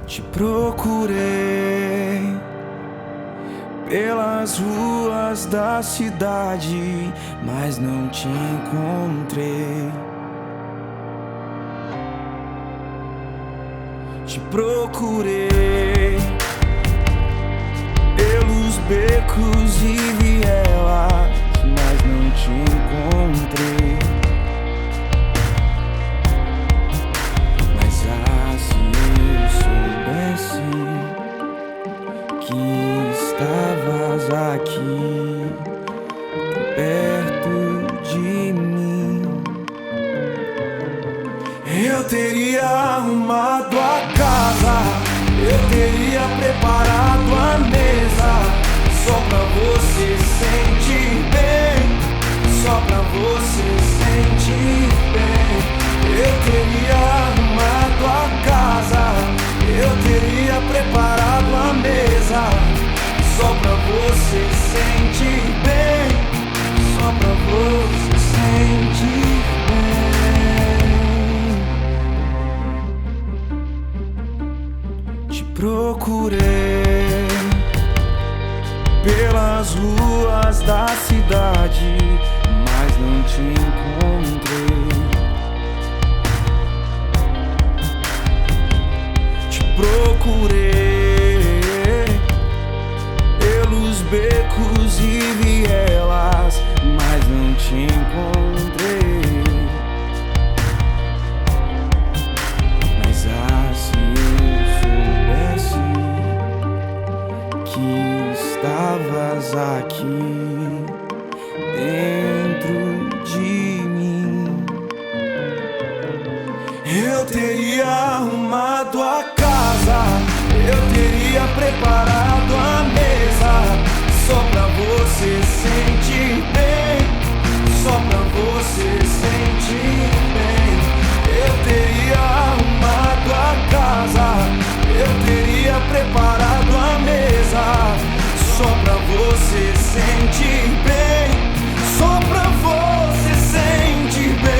Te procurei pelas ruas da cidade, mas não te encontrei. Te procurei pelos becos e vielas, mas não te encontrei. Mas se eu soubesse que estavas aqui, perto de mim, eu teria arrumado a casa, eu teria preparado a mesa, só pra você sentir bem, só pra você sentir bem. Eu teria arrumado a casa, eu teria preparado a mesa, só pra você sentir bem, só pra você sentir bem. Te procurei pelas ruas da cidade, mas não te encontrei. Te procurei pelos becos e vielas, mas não te encontrei. Mas se eu soubesse que estavas aqui dentro de mim, eu teria arrumado a casa, eu teria preparado a mesa, só pra você sentir bem, só pra você sentir bem. Eu teria arrumado a casa, eu teria preparado a mesa, só pra você sentir bem, só pra você sentir bem.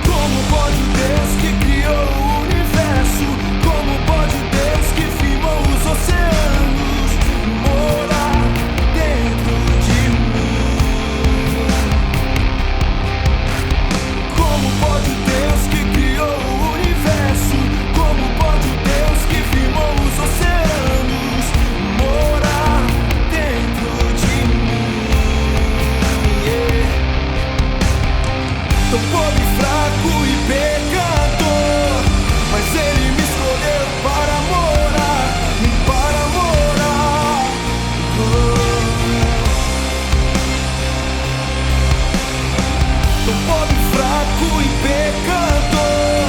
Como pode Deus que criou o universo, como pode Deus que firmou os oceanos morar dentro de mim? Como pode Deus que criou o universo, como pode Deus que firmou os oceanos morar dentro de mim? Tô pobre, fraco e pecador, mas Ele me escolheu para morar, para morar. Tô pobre, fraco e pecador,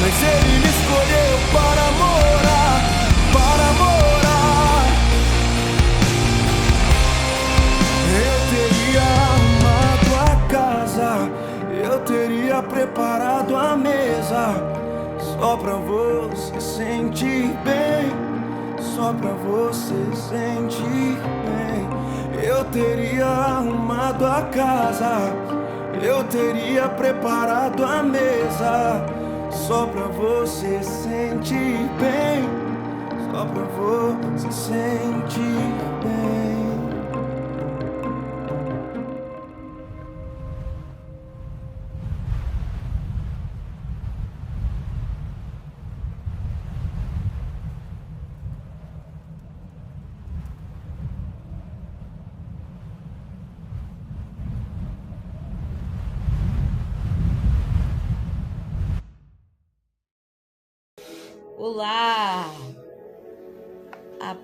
mas Ele me escolheu para morar, para morar. Eu teria arrumado a casa, eu teria preparado a mesa, só pra você sentir bem, só pra você sentir bem. Eu teria arrumado a casa, eu teria preparado a mesa, só pra você sentir bem, só pra você sentir bem. Olá, a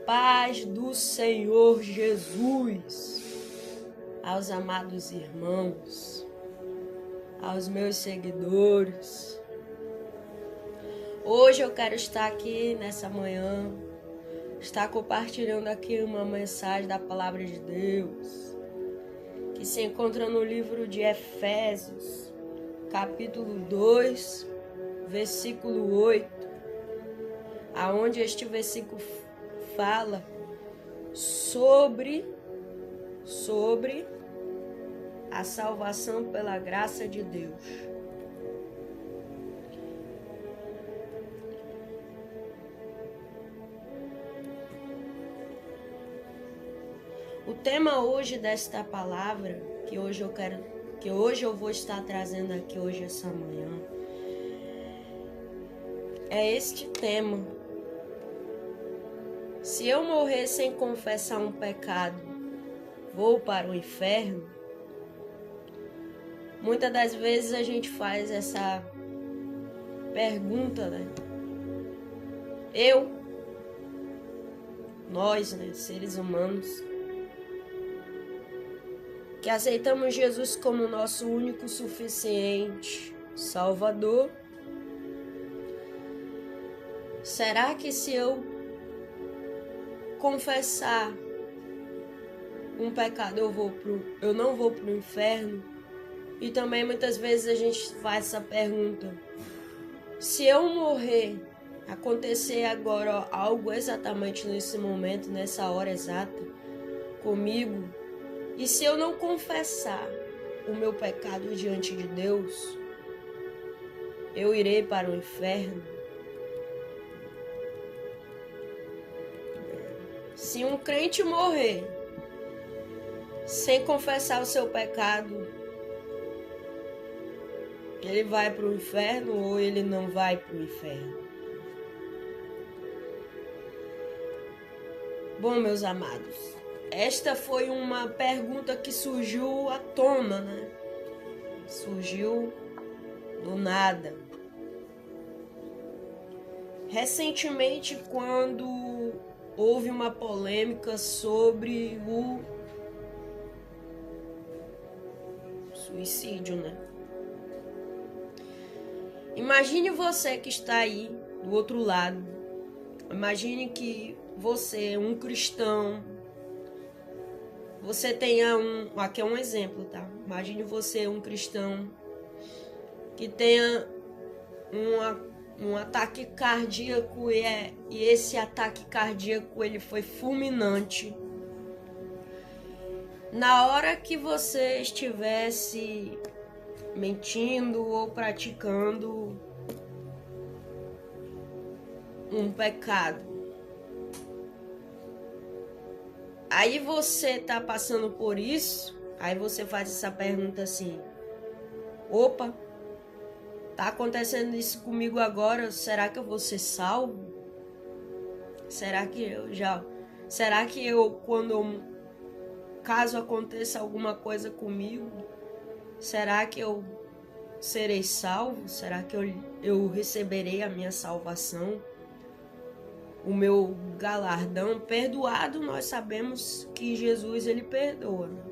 paz do Senhor Jesus, aos amados irmãos, aos meus seguidores. Hoje eu quero estar aqui nessa manhã, estar compartilhando aqui uma mensagem da Palavra de Deus, que se encontra no livro de Efésios, capítulo 2, versículo 8. Aonde este versículo fala sobre a salvação pela graça de Deus. O tema hoje desta palavra, que hoje eu vou estar trazendo aqui hoje essa manhã, é este tema. Se eu morrer sem confessar um pecado, vou para o inferno? Muitas das vezes a gente faz essa pergunta, né? Nós, né, seres humanos, que aceitamos Jesus como nosso único suficiente Salvador. Será que se eu confessar um pecado eu não vou para o inferno? E também muitas vezes a gente faz essa pergunta: se eu morrer, acontecer agora algo exatamente nesse momento, nessa hora exata comigo, e se eu não confessar o meu pecado diante de Deus, eu irei para o inferno? Se um crente morrer sem confessar o seu pecado, ele vai para o inferno ou ele não vai para o inferno? Bom, meus amados, esta foi uma pergunta que surgiu à tona, né? Surgiu do nada. Recentemente, quando houve uma polêmica sobre o suicídio, né? Imagine você que está aí do outro lado. Imagine que você, um cristão, você tenha aqui é um exemplo, tá? Imagine você, um cristão, que tenha um ataque cardíaco e esse ataque cardíaco ele foi fulminante. Na hora que você estivesse mentindo ou praticando um pecado, aí você tá passando por isso, aí você faz essa pergunta assim: opa, tá acontecendo isso comigo agora, será que eu vou ser salvo? Será que caso aconteça alguma coisa comigo, será que eu serei salvo? Será que eu receberei a minha salvação? O meu galardão? Perdoado, nós sabemos que Jesus, ele perdoa, né?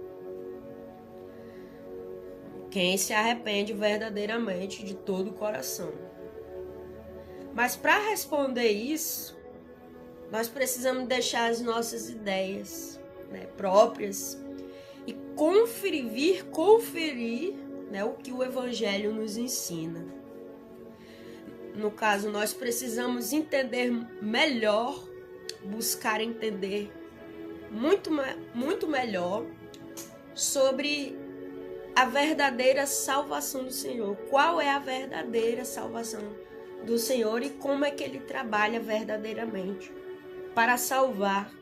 Quem se arrepende verdadeiramente de todo o coração. Mas para responder isso, nós precisamos deixar as nossas ideias, né, próprias e conferir, né, o que o Evangelho nos ensina. No caso, nós precisamos entender melhor, buscar entender muito melhor sobre a verdadeira salvação do Senhor. Qual é a verdadeira salvação do Senhor e como é que Ele trabalha verdadeiramente para salvar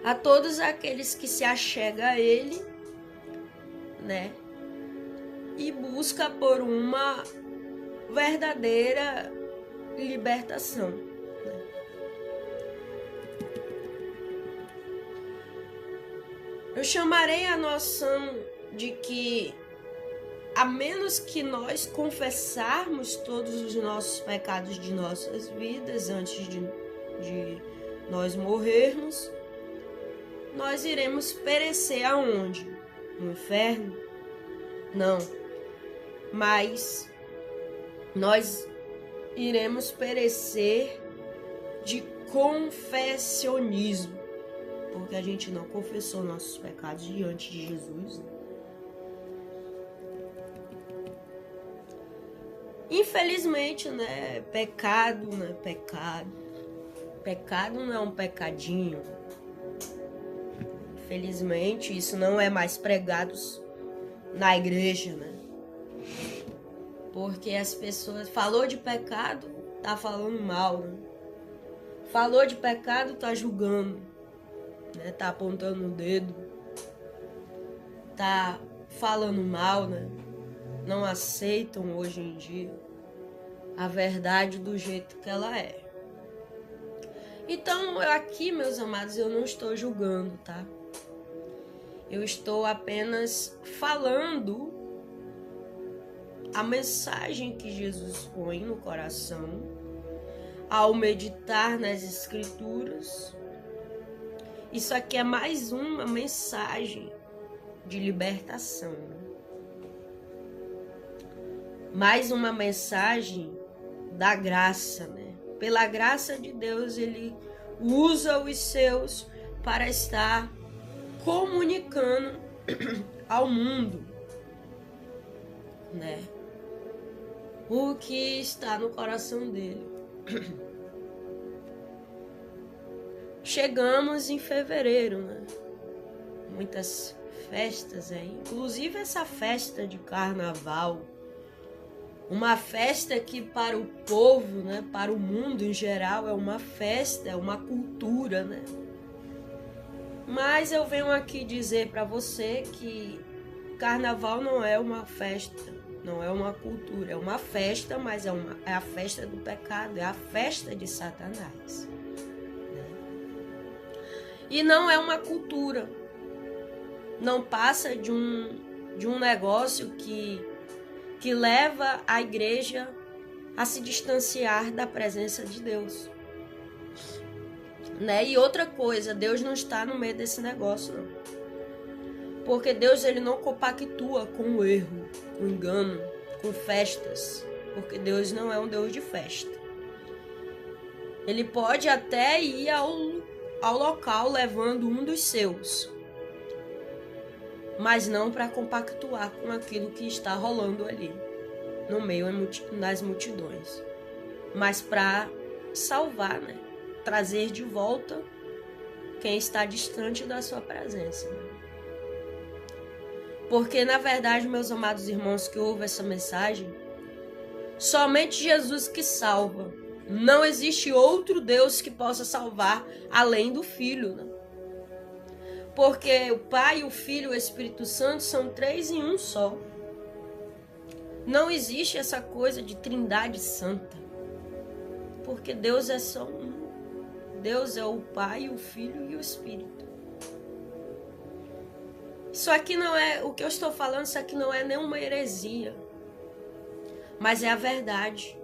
a todos aqueles que se achegam a Ele, né? E busca por uma verdadeira libertação, né? Eu chamarei a noção de que, a menos que nós confessarmos todos os nossos pecados de nossas vidas antes de nós morrermos, nós iremos perecer aonde? No inferno? Não. Mas nós iremos perecer de confessionismo, porque a gente não confessou nossos pecados diante de Jesus. Infelizmente, né? Pecado não é pecado. Pecado não é um pecadinho. Infelizmente, isso não é mais pregado na igreja, né? Porque as pessoas... Falou de pecado, tá falando mal, né? Falou de pecado, tá julgando, né? Tá apontando o dedo, tá falando mal, né? Não aceitam hoje em dia a verdade do jeito que ela é. Então, aqui, meus amados, eu não estou julgando, tá? Eu estou apenas falando a mensagem que Jesus põe no coração ao meditar nas Escrituras. Isso aqui é mais uma mensagem de libertação. Mais uma mensagem da graça, né? Pela graça de Deus, Ele usa os seus para estar comunicando ao mundo, né? O que está no coração dele. Chegamos em fevereiro, né? Muitas festas aí, inclusive essa festa de carnaval, uma festa que para o povo, né, para o mundo em geral é uma festa, é uma cultura, né? Mas eu venho aqui dizer para você que carnaval não é uma festa, não é uma cultura, é uma festa, mas é a festa do pecado, é a festa de Satanás. E não é uma cultura, não passa de um negócio que leva a igreja a se distanciar da presença de Deus. Né? E outra coisa, Deus não está no meio desse negócio, não. Porque Deus, ele não compactua com o erro, com o engano, com festas. Porque Deus não é um Deus de festa. Ele pode até ir ao local levando um dos seus, mas não para compactuar com aquilo que está rolando ali, no meio das multidões. Mas para salvar, né? Trazer de volta quem está distante da sua presença. Porque, na verdade, meus amados irmãos que ouvem essa mensagem, somente Jesus que salva. Não existe outro Deus que possa salvar além do Filho, né? Porque o Pai, o Filho e o Espírito Santo são 3 em um só. Não existe essa coisa de trindade santa. Porque Deus é só um. Deus é o Pai, o Filho e o Espírito. Isso aqui não é, o que eu estou falando, isso aqui não é nenhuma heresia. Mas é a verdade.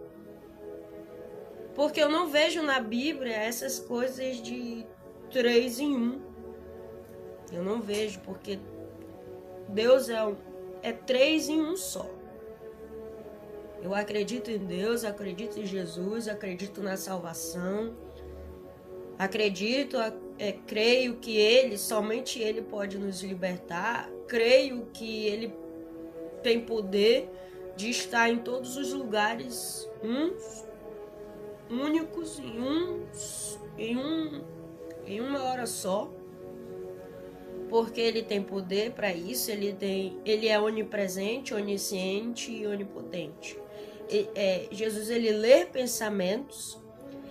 Porque eu não vejo na Bíblia essas coisas de 3 em 1. Eu não vejo, porque Deus é 3 em um só. Eu acredito em Deus, acredito em Jesus, acredito na salvação. Creio que Ele, somente Ele pode nos libertar. Creio que Ele tem poder de estar em todos os lugares, únicos, em uma hora só. Porque Ele tem poder para isso, Ele é onipresente, onisciente e onipotente. Jesus, Ele lê pensamentos,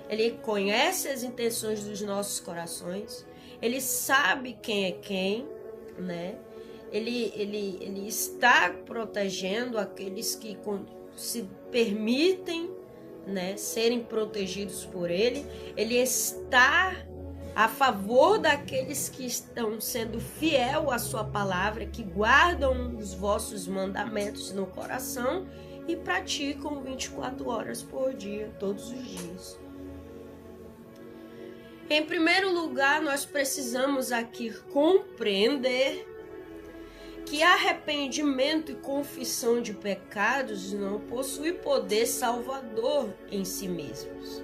Ele conhece as intenções dos nossos corações, Ele sabe quem é quem, né? Ele está protegendo aqueles que se permitem, né, serem protegidos por Ele. Ele está a favor daqueles que estão sendo fiel à sua palavra, que guardam os vossos mandamentos no coração e praticam 24 horas por dia, todos os dias. Em primeiro lugar, nós precisamos aqui compreender que arrependimento e confissão de pecados não possui poder salvador em si mesmos.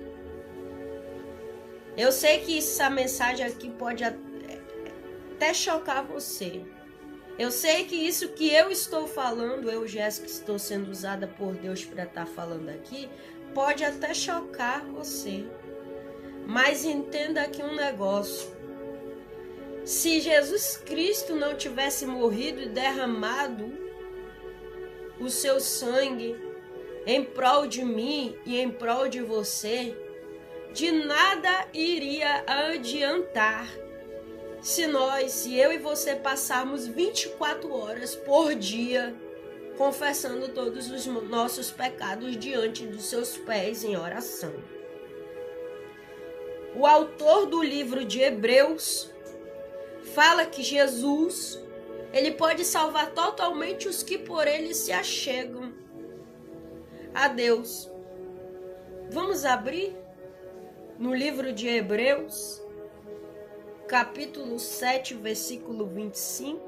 Eu sei que essa mensagem aqui pode até chocar você. Eu sei que isso que eu estou falando, eu, Jéssica, estou sendo usada por Deus para estar falando aqui, pode até chocar você. Mas entenda aqui um negócio. Se Jesus Cristo não tivesse morrido e derramado o seu sangue em prol de mim e em prol de você, de nada iria adiantar se eu e você passarmos 24 horas por dia confessando todos os nossos pecados diante dos seus pés em oração. O autor do livro de Hebreus fala que Jesus, ele pode salvar totalmente os que por ele se achegam a Deus. Vamos abrir no livro de Hebreus, capítulo 7, versículo 25.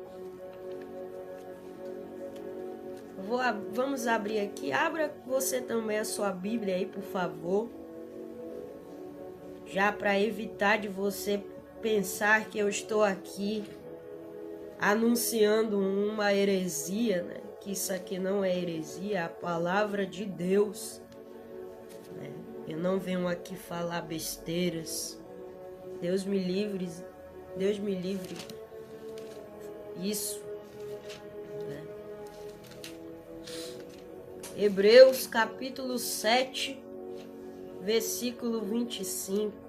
Vamos abrir aqui. Abra você também a sua Bíblia aí, por favor. Já para evitar de você pensar que eu estou aqui anunciando uma heresia, né? Que isso aqui não é heresia, é a palavra de Deus. Né? Eu não venho aqui falar besteiras. Deus me livre isso. Né? Hebreus capítulo 7, versículo 25.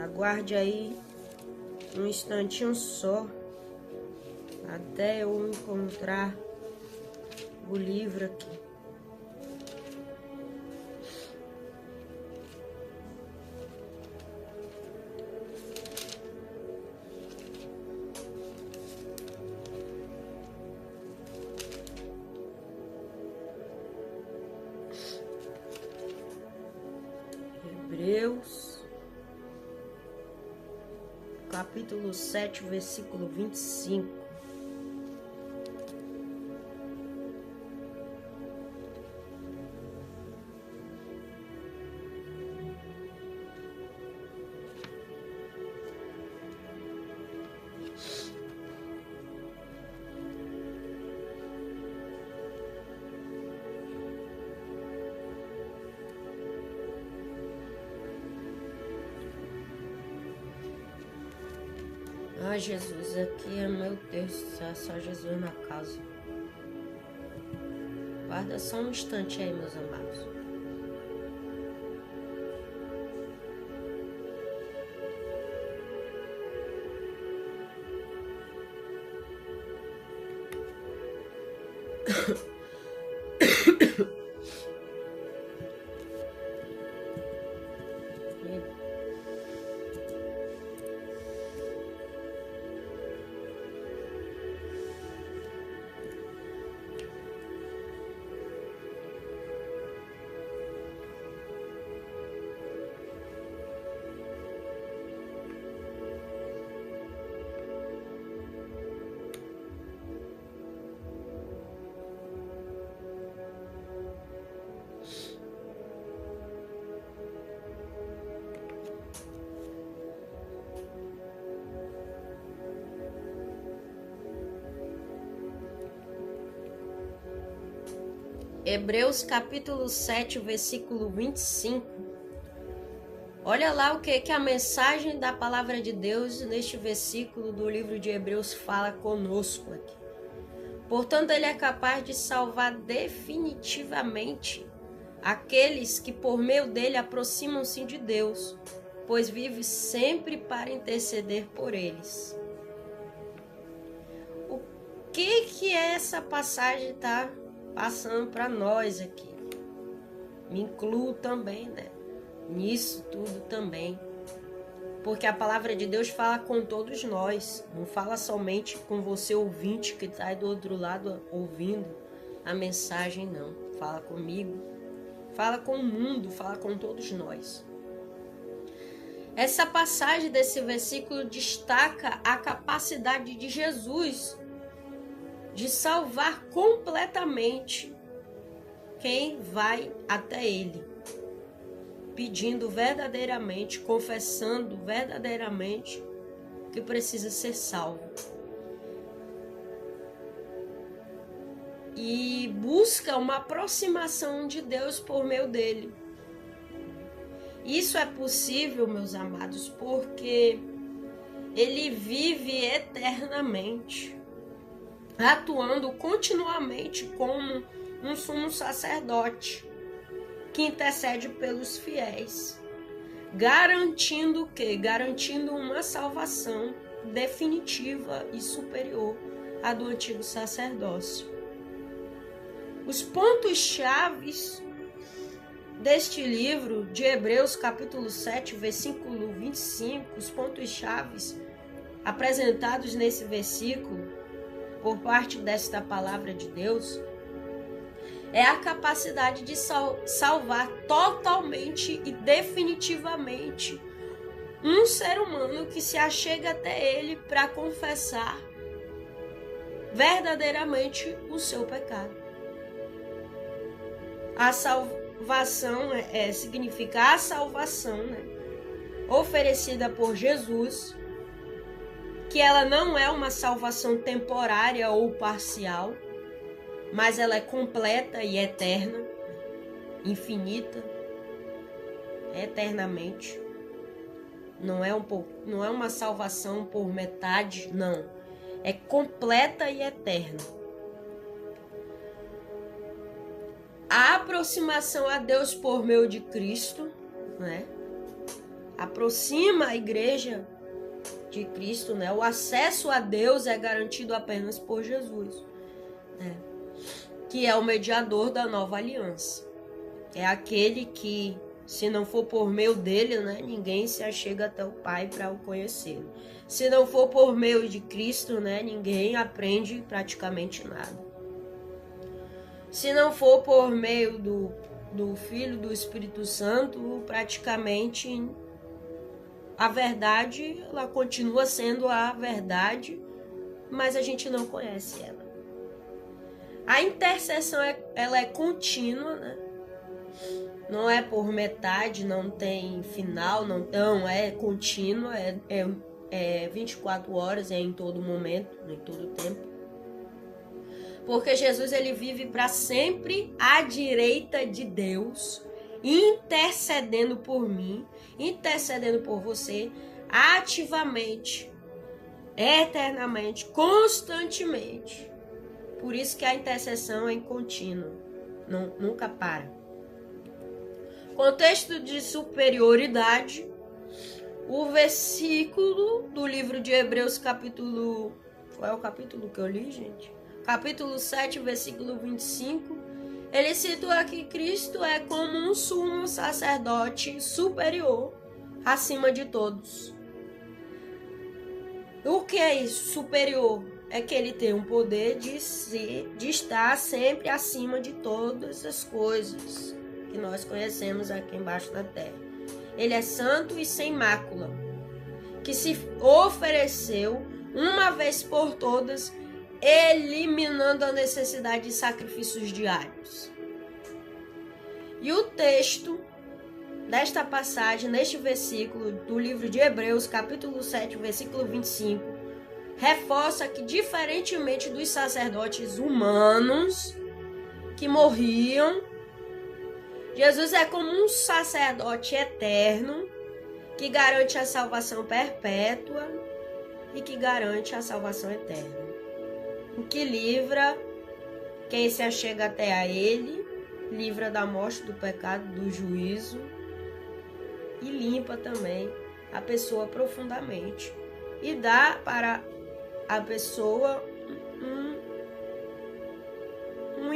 Aguarde aí um instantinho só, até eu encontrar o livro aqui. Hebreus, capítulo 7, versículo 25. Ah, Jesus, aqui é meu Deus, só Jesus na casa. Guarda só um instante aí, meus amados. Hebreus capítulo 7, versículo 25. Olha lá o que a mensagem da palavra de Deus neste versículo do livro de Hebreus fala conosco aqui. Portanto, ele é capaz de salvar definitivamente aqueles que por meio dele aproximam-se de Deus, pois vive sempre para interceder por eles. O que essa passagem está passando para nós aqui? Me incluo também, né? Nisso tudo também. Porque a palavra de Deus fala com todos nós. Não fala somente com você ouvinte que está aí do outro lado ouvindo a mensagem, não. Fala comigo. Fala com o mundo, fala com todos nós. Essa passagem desse versículo destaca a capacidade de Jesus de salvar completamente quem vai até ele, pedindo verdadeiramente, confessando verdadeiramente que precisa ser salvo. E busca uma aproximação de Deus por meio dele. Isso é possível, meus amados, porque ele vive eternamente, atuando continuamente como um sumo sacerdote que intercede pelos fiéis, garantindo o quê? Garantindo uma salvação definitiva e superior à do antigo sacerdócio. Os pontos-chave deste livro de Hebreus, capítulo 7, versículo 25, os pontos-chave apresentados nesse versículo por parte desta palavra de Deus, é a capacidade de salvar totalmente e definitivamente um ser humano que se achega até ele para confessar verdadeiramente o seu pecado. A salvação significa a salvação, oferecida por Jesus, que ela não é uma salvação temporária ou parcial, mas ela é completa e eterna, infinita, eternamente. Não é uma salvação por metade, não. É completa e eterna. A aproximação a Deus por meio de Cristo, aproxima a igreja de Cristo, O acesso a Deus é garantido apenas por Jesus, que é o mediador da nova aliança. É aquele que, se não for por meio dele, ninguém se achega até o Pai para o conhecê-lo. Se não for por meio de Cristo, ninguém aprende praticamente nada. Se não for por meio do Filho, do Espírito Santo, praticamente a verdade, ela continua sendo a verdade, mas a gente não conhece ela. A intercessão, ela é contínua, Não é por metade, não tem final, não é contínua, é 24 horas, é em todo momento, em todo tempo. Porque Jesus, ele vive para sempre à direita de Deus, intercedendo por mim, intercedendo por você, ativamente, eternamente, constantemente. Por isso que a intercessão é contínua, nunca para. Contexto de superioridade, o versículo do livro de Hebreus, capítulo... Qual é o capítulo que eu li, gente? Capítulo 7, versículo 25, ele situa que Cristo é como um sumo sacerdote superior, acima de todos. O que é isso? Superior? É que ele tem o poder de estar sempre acima de todas as coisas que nós conhecemos aqui embaixo da terra. Ele é santo e sem mácula, que se ofereceu uma vez por todas, eliminando a necessidade de sacrifícios diários. E o texto desta passagem, neste versículo do livro de Hebreus, capítulo 7, versículo 25, reforça que, diferentemente dos sacerdotes humanos que morriam, Jesus é como um sacerdote eterno que garante a salvação perpétua e que garante a salvação eterna, que livra quem se achega até a ele, livra da morte, do pecado, do juízo e limpa também a pessoa profundamente e dá para a pessoa uma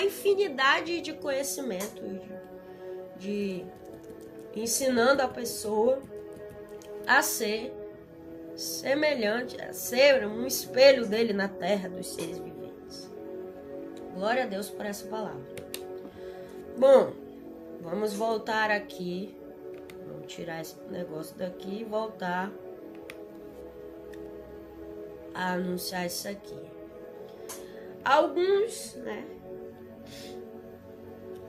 infinidade de conhecimento, de ensinando a pessoa a ser semelhante, a ser um espelho dele na terra dos seres viventes. Glória a Deus por essa palavra. Bom, vamos voltar aqui. Vamos tirar esse negócio daqui e voltar a anunciar isso aqui.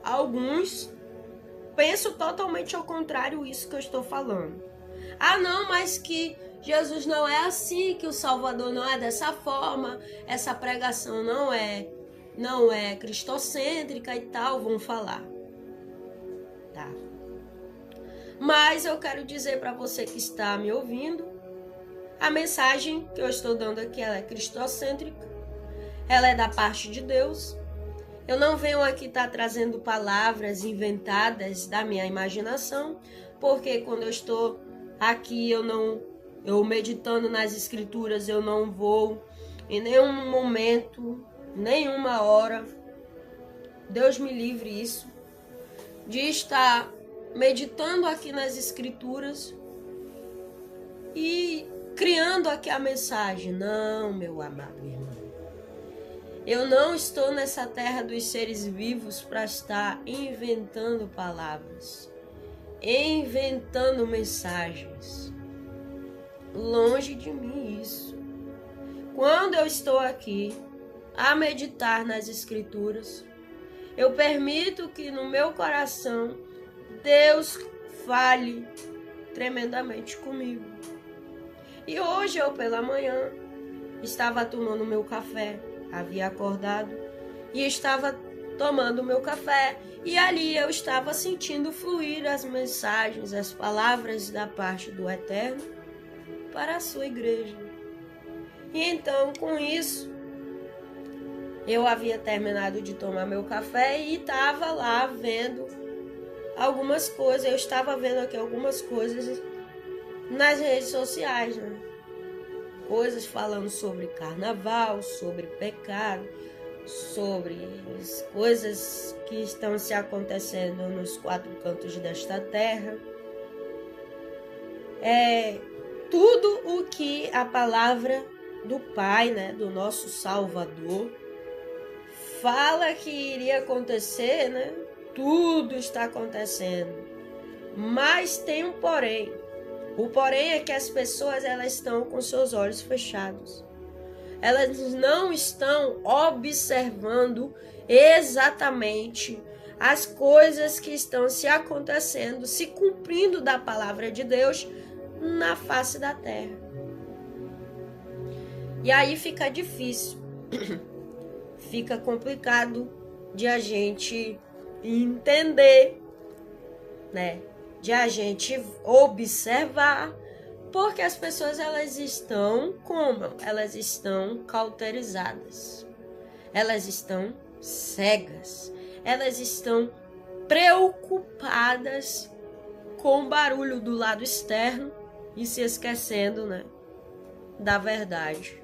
Alguns pensam totalmente ao contrário isso que eu estou falando. Ah, não, mas que Jesus não é assim, que o Salvador não é dessa forma, essa pregação não é cristocêntrica e tal, vão falar. Tá. Mas eu quero dizer para você que está me ouvindo, a mensagem que eu estou dando aqui, ela é cristocêntrica, ela é da parte de Deus. Eu não venho aqui estar trazendo palavras inventadas da minha imaginação, porque quando eu estou aqui, eu meditando nas escrituras, eu não vou em nenhum momento, nenhuma hora, Deus me livre isso, de estar meditando aqui nas escrituras e criando aqui a mensagem. Não, meu amado irmão. Eu não estou nessa terra dos seres vivos para estar inventando palavras, inventando mensagens. Longe de mim isso. Quando eu estou aqui a meditar nas escrituras, eu permito que no meu coração Deus fale tremendamente comigo. E hoje eu pela manhã estava tomando meu café, havia acordado e estava tomando meu café, e ali eu estava sentindo fluir as mensagens, as palavras da parte do Eterno para a sua igreja. E então, com isso, eu havia terminado de tomar meu café e estava lá vendo algumas coisas. Eu estava vendo aqui algumas coisas nas redes sociais, né? Coisas falando sobre carnaval, sobre pecado, sobre coisas que estão se acontecendo nos quatro cantos desta terra. Tudo o que a palavra do Pai, né, do nosso Salvador, fala que iria acontecer, né? Tudo está acontecendo. Mas tem um porém. O porém é que as pessoas, elas estão com seus olhos fechados. Elas não estão observando exatamente as coisas que estão se acontecendo, se cumprindo da palavra de Deus na face da terra. E aí fica difícil, fica complicado de a gente entender, né? De a gente observar, porque as pessoas, elas estão como? Elas estão cauterizadas, elas estão cegas, elas estão preocupadas com o barulho do lado externo e se esquecendo, né, da verdade,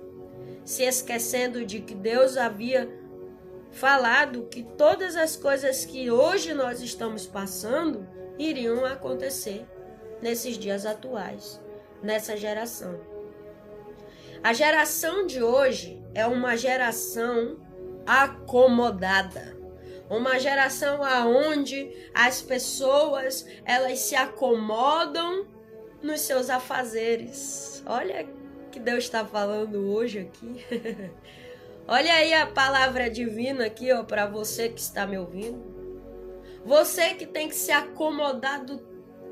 se esquecendo de que Deus havia falado que todas as coisas que hoje nós estamos passando iriam acontecer nesses dias atuais, nessa geração. A geração de hoje é uma geração acomodada, uma geração aonde as pessoas, elas se acomodam nos seus afazeres. Olha que Deus está falando hoje aqui. Olha aí a palavra divina aqui, ó, para você que está me ouvindo. Você que tem que se acomodado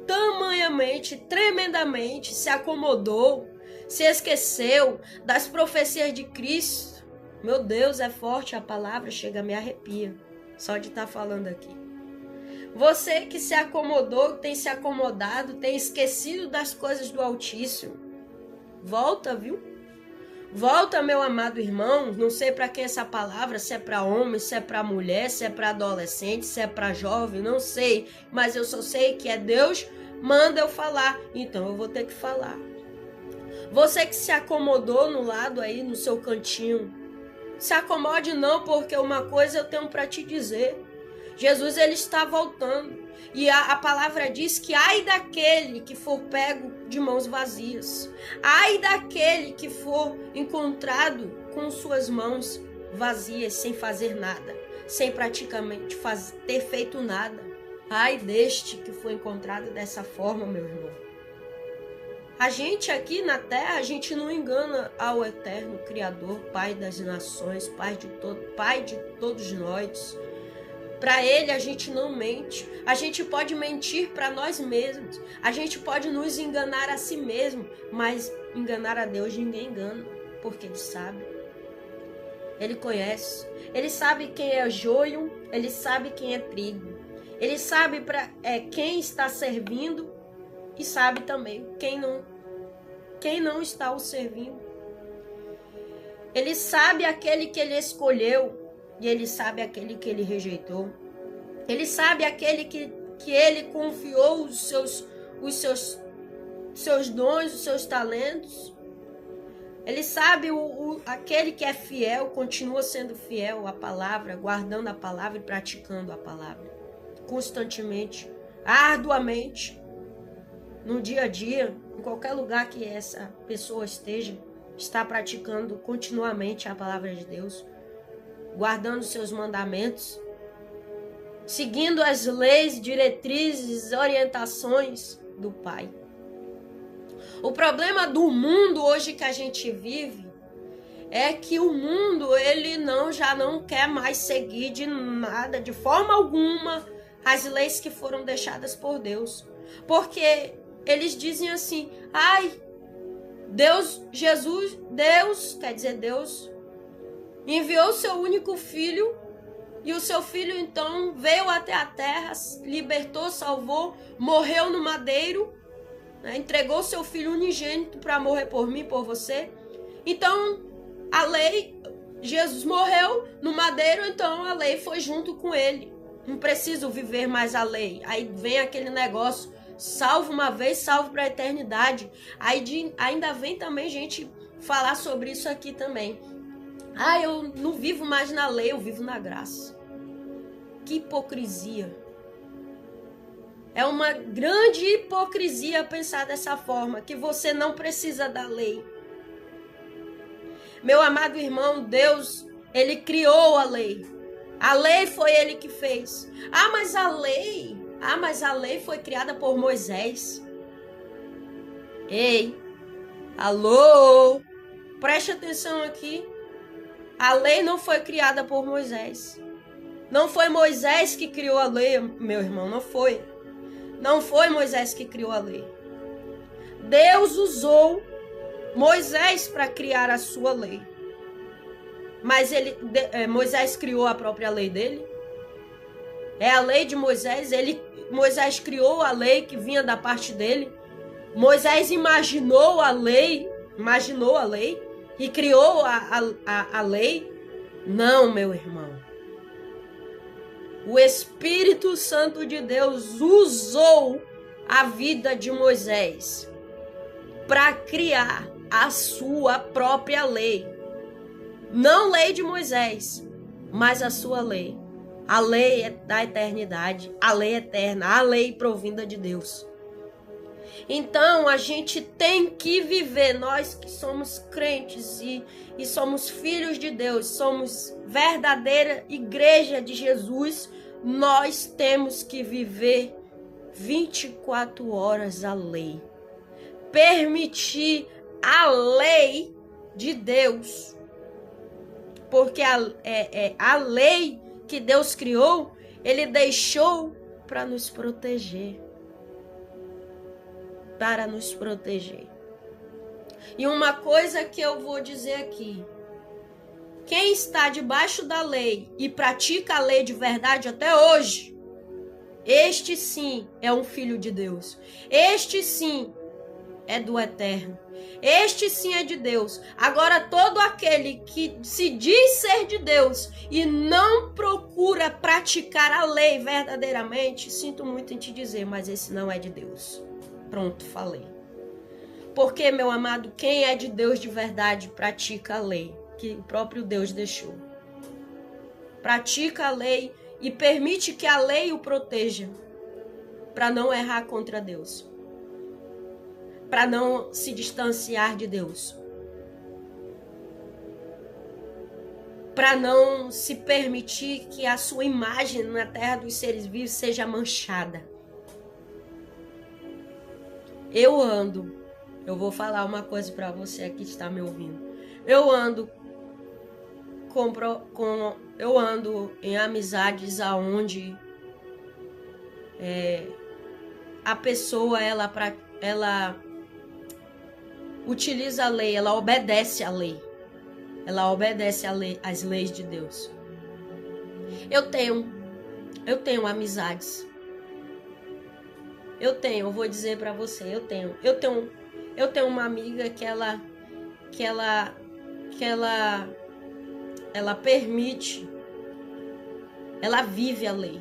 tamanhamente, tremendamente, se acomodou, se esqueceu das profecias de Cristo. Meu Deus, é forte a palavra, chega a me arrepia, só de estar falando aqui. Você que se acomodou, tem se acomodado, tem esquecido das coisas do Altíssimo. Volta, viu? Volta, meu amado irmão, não sei para quem essa palavra, se é para homem, se é para mulher, se é para adolescente, se é para jovem, não sei, mas eu só sei que é Deus manda eu falar, então eu vou ter que falar. Você que se acomodou no lado aí, no seu cantinho, se acomode não, porque uma coisa eu tenho para te dizer. Jesus, ele está voltando. E a palavra diz que ai daquele que for pego de mãos vazias. Ai daquele que for encontrado com suas mãos vazias, sem fazer nada. Sem praticamente ter feito nada. Ai deste que foi encontrado dessa forma, meu irmão. A gente aqui na terra, a gente não engana ao Eterno Criador, Pai das nações, Pai de todos nós. Para Ele a gente não mente. A gente pode mentir para nós mesmos. A gente pode nos enganar a si mesmo. Mas enganar a Deus ninguém engana. Porque Ele sabe. Ele conhece. Ele sabe quem é joio. Ele sabe quem é trigo. Ele sabe para quem está servindo e sabe também quem não está o servindo. Ele sabe aquele que ele escolheu e ele sabe aquele que ele rejeitou. Ele sabe aquele que ele confiou os seus dons, os seus talentos. Ele sabe aquele que é fiel, continua sendo fiel à palavra, guardando a palavra e praticando a palavra. Constantemente, arduamente, no dia a dia, em qualquer lugar que essa pessoa esteja, está praticando continuamente a palavra de Deus, guardando seus mandamentos, seguindo as leis, diretrizes, orientações do Pai. O problema do mundo hoje que a gente vive é que o mundo ele já não quer mais seguir de nada, de forma alguma, as leis que foram deixadas por Deus. Porque eles dizem assim, Deus enviou seu único filho e o seu filho então veio até a terra, libertou, salvou, morreu no madeiro, entregou seu filho unigênito para morrer por mim, por você. Então, a lei, Jesus morreu no madeiro, então a lei foi junto com ele. Não preciso viver mais a lei. Aí vem aquele negócio, salvo uma vez, salvo para a eternidade. Ainda vem também gente falar sobre isso aqui também. Eu não vivo mais na lei, eu vivo na graça. Que hipocrisia. É uma grande hipocrisia pensar dessa forma, que você não precisa da lei. Meu amado irmão, Deus, ele criou a lei. A lei foi ele que fez. Mas a lei foi criada por Moisés. Ei, alô, preste atenção aqui. A lei não foi criada por Moisés. Não foi Moisés que criou a lei, meu irmão, não foi. Não foi Moisés que criou a lei. Deus usou Moisés para criar a sua lei. Mas Moisés criou a própria lei dele. É a lei de Moisés. Moisés criou a lei que vinha da parte dele. Moisés imaginou a lei e criou a lei. Não, meu irmão. O Espírito Santo de Deus usou a vida de Moisés para criar a sua própria lei. Não lei de Moisés, mas a sua lei. A lei da eternidade, a lei eterna, a lei provinda de Deus. Então a gente tem que viver, nós que somos crentes e somos filhos de Deus, somos verdadeira igreja de Jesus, nós temos que viver 24 horas a lei. Permitir a lei de Deus. Porque a lei que Deus criou, ele deixou para nos proteger. Para nos proteger. E uma coisa que eu vou dizer aqui. Quem está debaixo da lei e pratica a lei de verdade até hoje, este sim é um filho de Deus. Este sim é do eterno. Este sim é de Deus. Agora, todo aquele que se diz ser de Deus e não procura praticar a lei verdadeiramente, sinto muito em te dizer, mas esse não é de Deus. Pronto, falei. Porque, meu amado, quem é de Deus de verdade pratica a lei que o próprio Deus deixou. Pratica a lei e permite que a lei o proteja para não errar contra Deus. Para não se distanciar de Deus. Para não se permitir que a sua imagem na terra dos seres vivos seja manchada. Eu vou falar uma coisa para você que está me ouvindo. Eu ando em amizades aonde a pessoa ela utiliza a lei, ela obedece à lei. Ela obedece às leis de Deus. Eu tenho amizades Eu vou dizer pra você, eu tenho uma amiga que ela permite, ela vive a lei.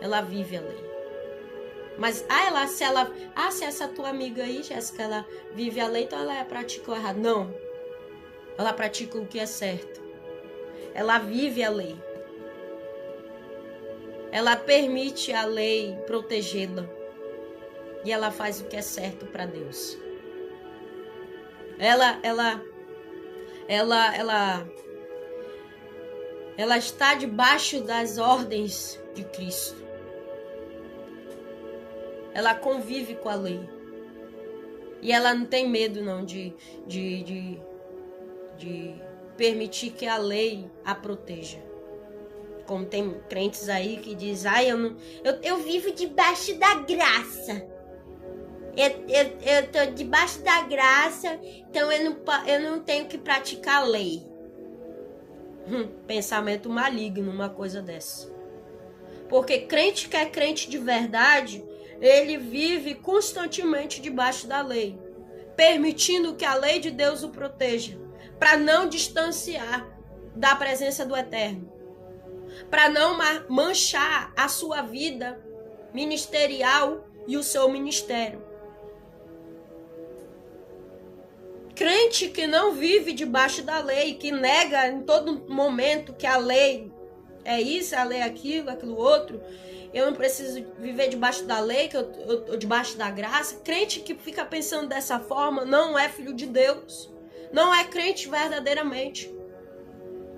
Ela vive a lei. Mas, se essa tua amiga aí, Jéssica, ela vive a lei, então ela pratica o errado. Não. Ela pratica o que é certo. Ela vive a lei. Ela permite a lei protegê-la. E ela faz o que é certo para Deus. Ela está debaixo das ordens de Cristo. Ela convive com a lei. E ela não tem medo não de permitir que a lei a proteja. Como tem crentes aí que diz, eu vivo debaixo da graça. Eu tô debaixo da graça, então eu não tenho que praticar a lei. Pensamento maligno, uma coisa dessa. Porque crente que é crente de verdade, ele vive constantemente debaixo da lei, permitindo que a lei de Deus o proteja, para não distanciar da presença do Eterno, para não manchar a sua vida ministerial e o seu ministério. Crente que não vive debaixo da lei, que nega em todo momento que a lei é isso, a lei é aquilo outro, eu não preciso viver debaixo da lei, que eu tô debaixo da graça. Crente que fica pensando dessa forma não é filho de Deus, não é crente verdadeiramente.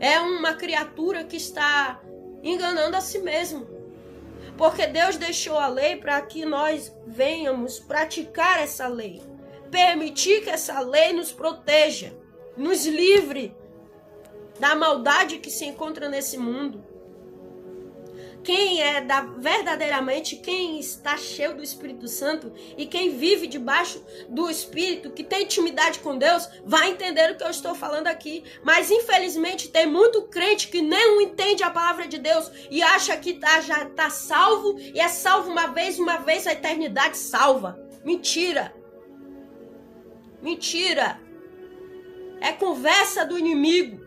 É uma criatura que está enganando a si mesmo. Porque Deus deixou a lei para que nós venhamos praticar essa lei. Permitir que essa lei nos proteja, nos livre da maldade que se encontra nesse mundo. Quem verdadeiramente, quem está cheio do Espírito Santo e quem vive debaixo do Espírito, que tem intimidade com Deus, vai entender o que eu estou falando aqui. Mas infelizmente tem muito crente que não entende a palavra de Deus e acha que já está salvo e é salvo uma vez a eternidade salva. Mentira! Mentira! É conversa do inimigo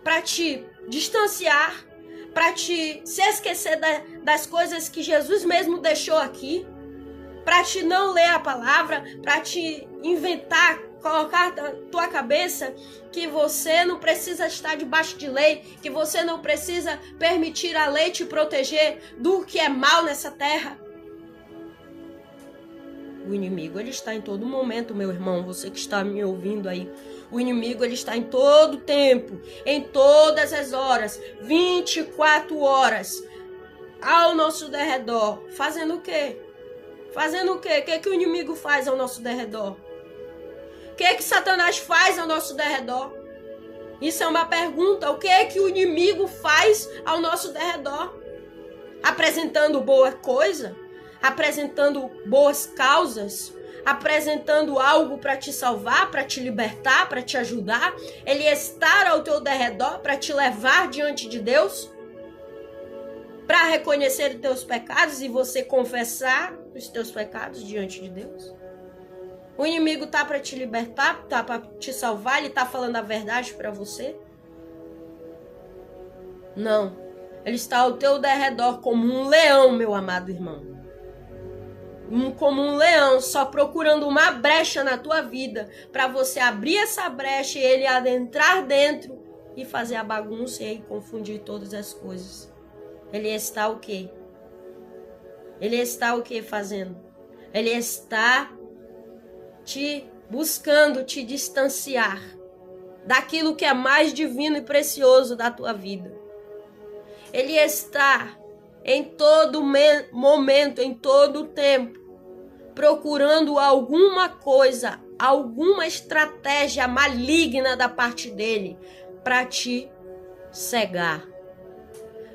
para te distanciar, para te se esquecer das coisas que Jesus mesmo deixou aqui, para te não ler a palavra, para te inventar, colocar na tua cabeça que você não precisa estar debaixo de lei, que você não precisa permitir a lei te proteger do que é mal nessa terra. O inimigo, ele está em todo momento, meu irmão, você que está me ouvindo aí. O inimigo, ele está em todo tempo, em todas as horas, 24 horas, ao nosso derredor. Fazendo o quê? Fazendo o quê? O que o inimigo faz ao nosso derredor? O que Satanás faz ao nosso derredor? Isso é uma pergunta. O que o inimigo faz ao nosso derredor? Apresentando boa coisa? Apresentando boas causas, apresentando algo para te salvar, para te libertar, para te ajudar, ele estar ao teu derredor para te levar diante de Deus, para reconhecer os teus pecados e você confessar os teus pecados diante de Deus. O inimigo tá para te libertar, tá para te salvar, ele tá falando a verdade para você? Não, ele está ao teu derredor como um leão, meu amado irmão. Como um leão, só procurando uma brecha na tua vida, para você abrir essa brecha e ele adentrar dentro e fazer a bagunça e confundir todas as coisas. Ele está o quê? Ele está o quê fazendo? Ele está te buscando te distanciar daquilo que é mais divino e precioso da tua vida. Ele está em todo momento, em todo tempo, procurando alguma coisa, alguma estratégia maligna da parte dele para te cegar,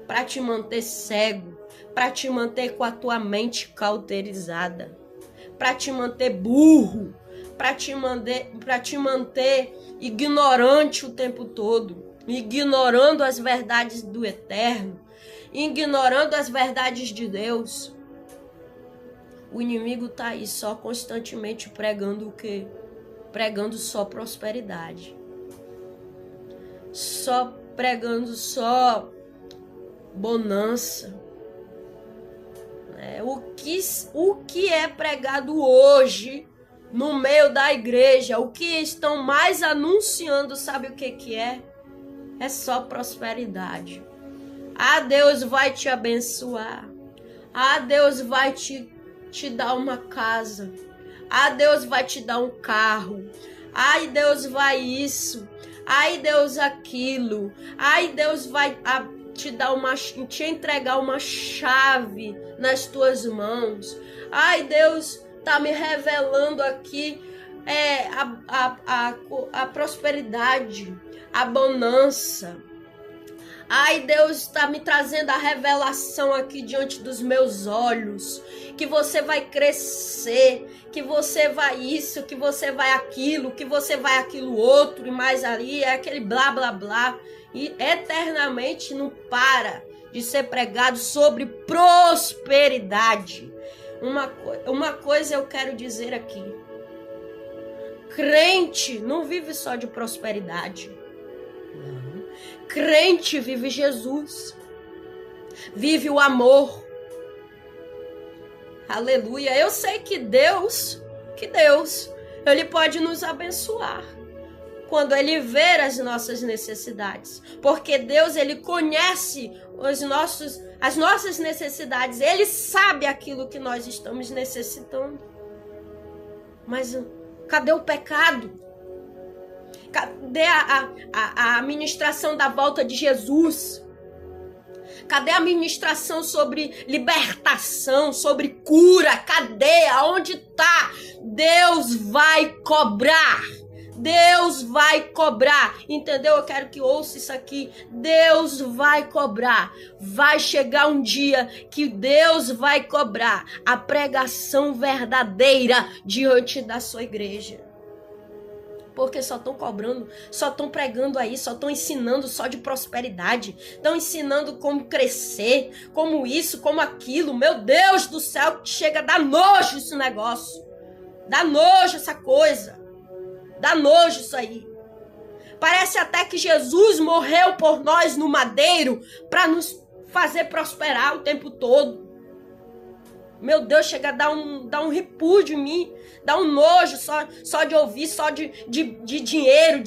para te manter cego, para te manter com a tua mente cauterizada, para te manter burro, para te manter ignorante o tempo todo, ignorando as verdades do Eterno, ignorando as verdades de Deus. O inimigo tá aí só constantemente pregando o quê? Pregando só prosperidade. Só pregando só bonança. O que é pregado hoje no meio da igreja, o que estão mais anunciando, sabe o que é? É só prosperidade. Ah, Deus vai te abençoar. Ah, Deus vai te dar uma casa. Ah, Deus vai te dar um carro. Ai, Deus vai isso. Ai, Deus aquilo. Ai, Deus vai te entregar uma chave nas tuas mãos. Ai, Deus tá me revelando aqui a prosperidade, a bonança. Ai, Deus está me trazendo a revelação aqui diante dos meus olhos, que você vai crescer, que você vai isso, que você vai aquilo, que você vai aquilo outro e mais ali, é aquele blá blá blá. E eternamente não para de ser pregado sobre prosperidade. Uma coisa eu quero dizer aqui. Crente não vive só de prosperidade. Crente vive Jesus. Vive o amor. Aleluia. Eu sei que Deus, Ele pode nos abençoar quando Ele ver as nossas necessidades. Porque Deus, Ele conhece as nossas necessidades. Ele sabe aquilo que nós estamos necessitando. Mas cadê o pecado? Cadê a ministração da volta de Jesus? Cadê a ministração sobre libertação, sobre cura? Cadê? Aonde está? Deus vai cobrar. Deus vai cobrar. Entendeu? Eu quero que ouça isso aqui. Deus vai cobrar. Vai chegar um dia que Deus vai cobrar a pregação verdadeira diante da sua igreja. Porque só estão cobrando, só estão pregando aí, só estão ensinando só de prosperidade. Estão ensinando como crescer, como isso, como aquilo. Meu Deus do céu, chega a dar nojo esse negócio. Dá nojo essa coisa. Dá nojo isso aí. Parece até que Jesus morreu por nós no madeiro para nos fazer prosperar o tempo todo. Meu Deus, chega a dar um repúdio em mim, dá um nojo só de ouvir, só de dinheiro.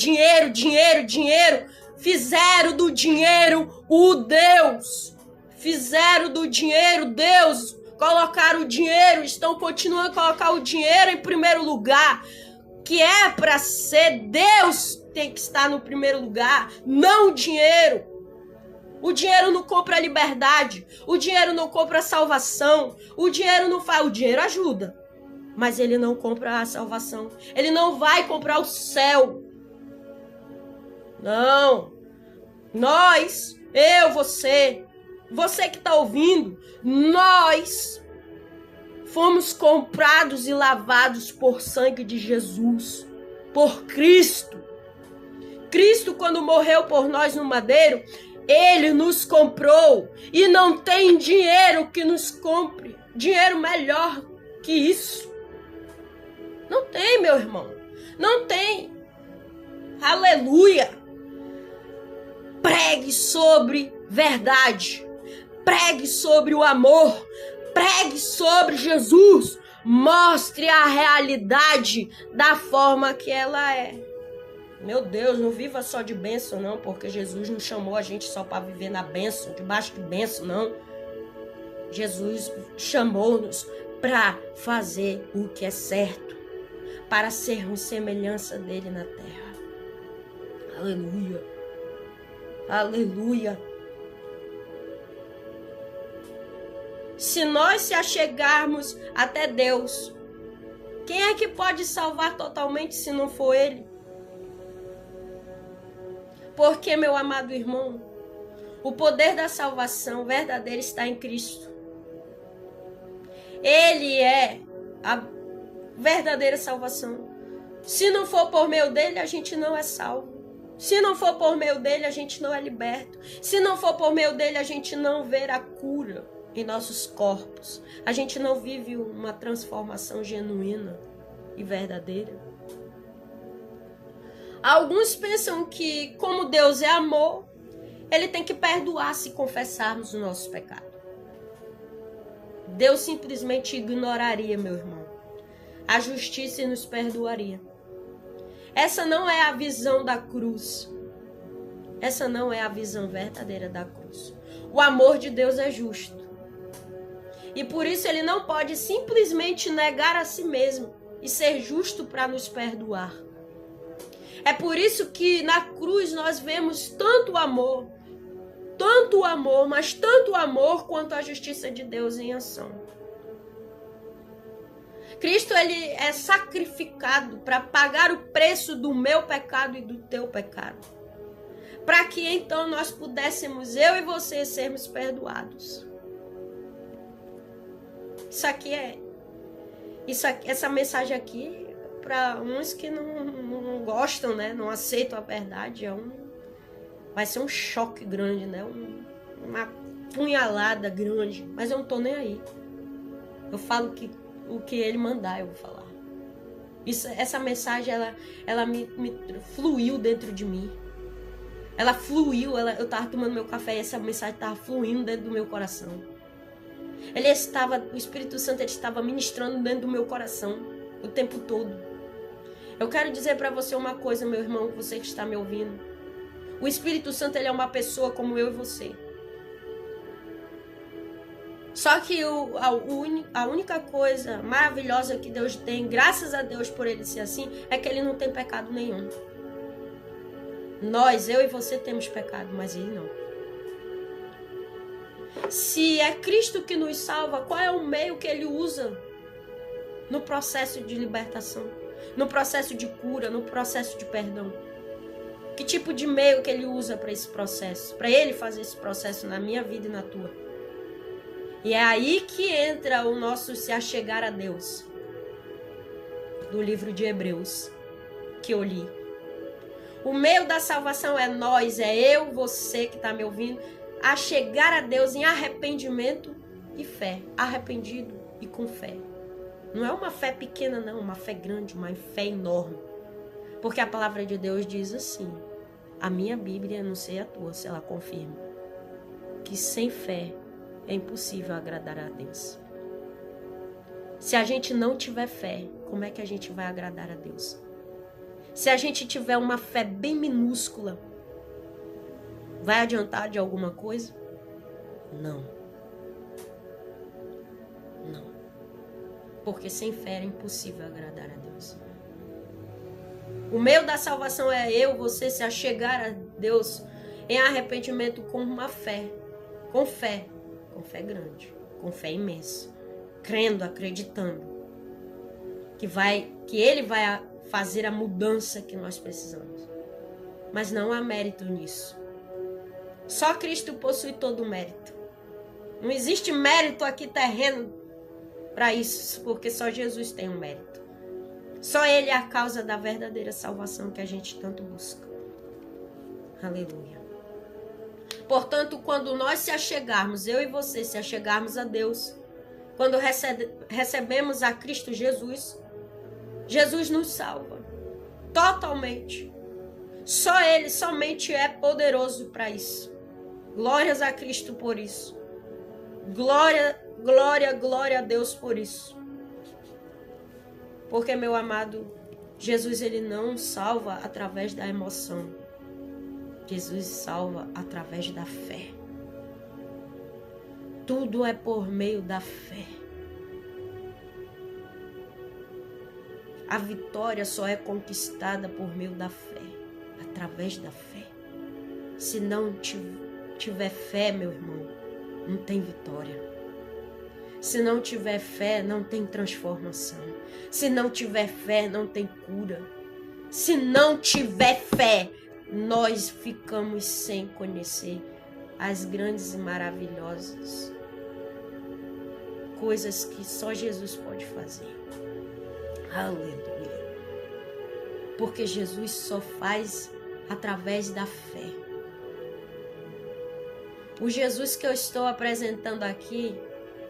Fizeram do dinheiro o Deus. Fizeram do dinheiro Deus. Colocaram o dinheiro, continuando a colocar o dinheiro em primeiro lugar. Que é para ser Deus tem que estar no primeiro lugar, não o dinheiro. O dinheiro não compra a liberdade. O dinheiro não compra a salvação. O dinheiro não faz. O dinheiro ajuda. Mas ele não compra a salvação. Ele não vai comprar o céu. Não. Nós, você que está ouvindo, nós fomos comprados e lavados por sangue de Jesus. Por Cristo. Cristo, quando morreu por nós no madeiro, Ele nos comprou e não tem dinheiro que nos compre. Dinheiro melhor que isso. Não tem, meu irmão. Não tem. Aleluia. Pregue sobre verdade. Pregue sobre o amor. Pregue sobre Jesus. Mostre a realidade da forma que ela é. Meu Deus, não viva só de bênção, não, porque Jesus não chamou a gente só para viver na bênção, debaixo de bênção, não. Jesus chamou-nos para fazer o que é certo, para sermos semelhança dele na terra. Aleluia. Aleluia. Se nós se achegarmos até Deus, quem é que pode salvar totalmente se não for Ele? Porque, meu amado irmão, o poder da salvação verdadeira está em Cristo. Ele é a verdadeira salvação. Se não for por meio dele, a gente não é salvo. Se não for por meio dele, a gente não é liberto. Se não for por meio dele, a gente não verá cura. em nossos corpos, a gente não vive uma transformação genuína e verdadeira. Alguns pensam que, como Deus é amor, Ele tem que perdoar se confessarmos o nosso pecado. Deus simplesmente ignoraria, meu irmão, a justiça e nos perdoaria. Essa não é a visão da cruz. Essa não é a visão verdadeira da cruz. O amor de Deus é justo. E por isso Ele não pode simplesmente negar a si mesmo e ser justo para nos perdoar. É por isso que na cruz nós vemos tanto amor, mas tanto amor quanto a justiça de Deus em ação. Cristo, Ele é sacrificado para pagar o preço do meu pecado e do teu pecado. Para que então nós pudéssemos, eu e você, sermos perdoados. Essa mensagem aqui, para uns que não gostam, né? Não aceitam a verdade, vai ser um choque grande, né? Uma punhalada grande, mas eu não tô nem aí. Eu falo o que Ele mandar, eu vou falar. Essa mensagem, ela me fluiu dentro de mim. Ela fluiu, eu tava tomando meu café e essa mensagem estava fluindo dentro do meu coração. O Espírito Santo ele estava ministrando dentro do meu coração o tempo todo. Eu quero dizer para você uma coisa, meu irmão, você que está me ouvindo. O Espírito Santo ele é uma pessoa como eu e você. Só que a única coisa maravilhosa que Deus tem, graças a Deus por Ele ser assim, é que Ele não tem pecado nenhum. Eu e você temos pecado, mas Ele não. Se é Cristo que nos salva, qual é o meio que Ele usa no processo de libertação, no processo de cura, no processo de perdão? Que tipo de meio que Ele usa para esse processo? Para Ele fazer esse processo na minha vida e na tua. E é aí que entra o nosso se achegar a Deus. Do livro de Hebreus, que eu li. O meio da salvação é nós, é eu, você que está me ouvindo, a chegar a Deus em arrependimento e fé. Arrependido e com fé. Não é uma fé pequena, não, uma fé grande, uma fé enorme. Porque a palavra de Deus diz assim, a minha Bíblia, não sei a tua, se ela confirma, que sem fé é impossível agradar a Deus. Se a gente não tiver fé, como é que a gente vai agradar a Deus? Se a gente tiver uma fé bem minúscula, vai adiantar de alguma coisa? Não. Não. Porque sem fé é impossível agradar a Deus. O meio da salvação é eu, você se achegar a Deus em arrependimento com uma fé. Com fé grande, com fé imensa. Crendo, acreditando que Ele vai fazer a mudança que nós precisamos. Mas não há mérito nisso. Só Cristo possui todo o mérito. Não existe mérito aqui terreno para isso, porque só Jesus tem um mérito. Só Ele é a causa da verdadeira salvação que a gente tanto busca. Aleluia. Portanto, quando nós se achegarmos, eu e você se achegarmos a Deus, quando recebemos a Cristo Jesus, Jesus nos salva totalmente. Só Ele somente é poderoso para isso. Glórias a Cristo por isso. Glória, glória, glória a Deus por isso. Porque, meu amado, Jesus ele não salva através da emoção. Jesus salva através da fé. Tudo é por meio da fé. A vitória só é conquistada por meio da fé, através da fé. Se não tiver fé, meu irmão, não tem vitória. Se não tiver fé, não tem transformação. Se não tiver fé, não tem cura. Se não tiver fé, nós ficamos sem conhecer as grandes e maravilhosas coisas que só Jesus pode fazer. Aleluia. Porque Jesus só faz através da fé. O Jesus que eu estou apresentando aqui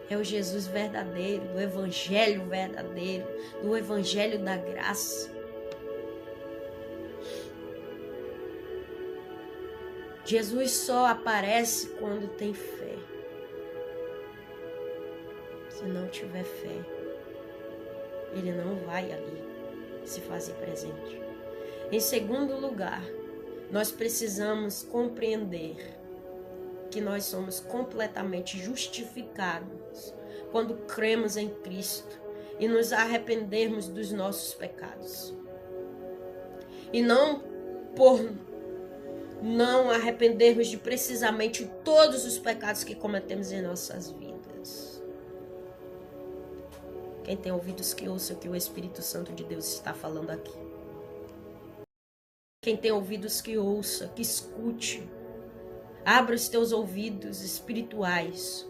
é o Jesus verdadeiro, do Evangelho verdadeiro, do Evangelho da graça. Jesus só aparece quando tem fé. Se não tiver fé, ele não vai ali se fazer presente. Em segundo lugar, nós precisamos compreender que nós somos completamente justificados quando cremos em Cristo e nos arrependermos dos nossos pecados. E não por não arrependermos de precisamente todos os pecados que cometemos em nossas vidas. Quem tem ouvidos que ouça o que o Espírito Santo de Deus está falando aqui. Quem tem ouvidos que ouça, que escute. Abra os teus ouvidos espirituais.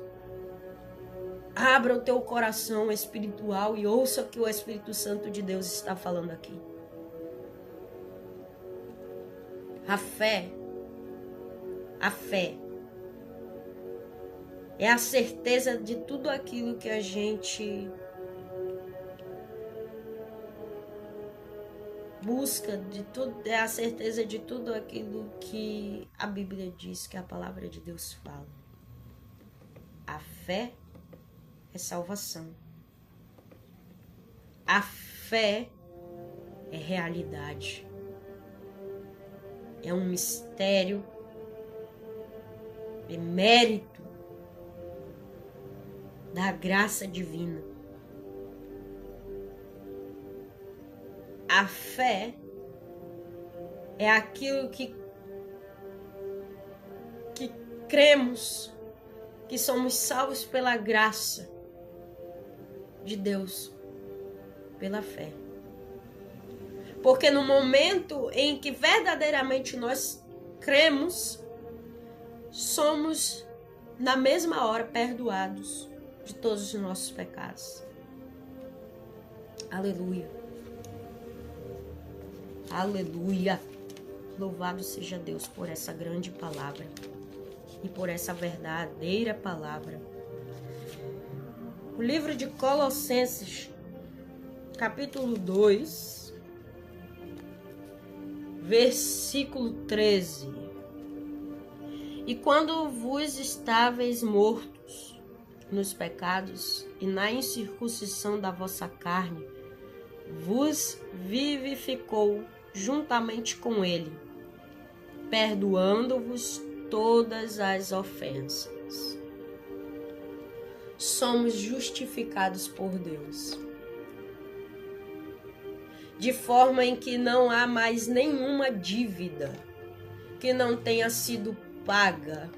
Abra o teu coração espiritual e ouça o que o Espírito Santo de Deus está falando aqui. A fé é a certeza de tudo aquilo que a gente busca, de tudo, é a certeza de tudo aquilo que a Bíblia diz, que a palavra de Deus fala. A fé é salvação. A fé é realidade. É um mistério, é mérito da graça divina. A fé é aquilo que cremos que somos salvos pela graça de Deus, pela fé. Porque no momento em que verdadeiramente nós cremos, somos na mesma hora perdoados de todos os nossos pecados. Aleluia. Aleluia. Louvado seja Deus por essa grande palavra e por essa verdadeira palavra. O livro de Colossenses, capítulo 2, versículo 13. E quando vos estáveis mortos nos pecados e na incircuncisão da vossa carne, vos vivificou juntamente com ele, perdoando-vos todas as ofensas. Somos justificados por Deus, de forma em que não há mais nenhuma dívida que não tenha sido paga,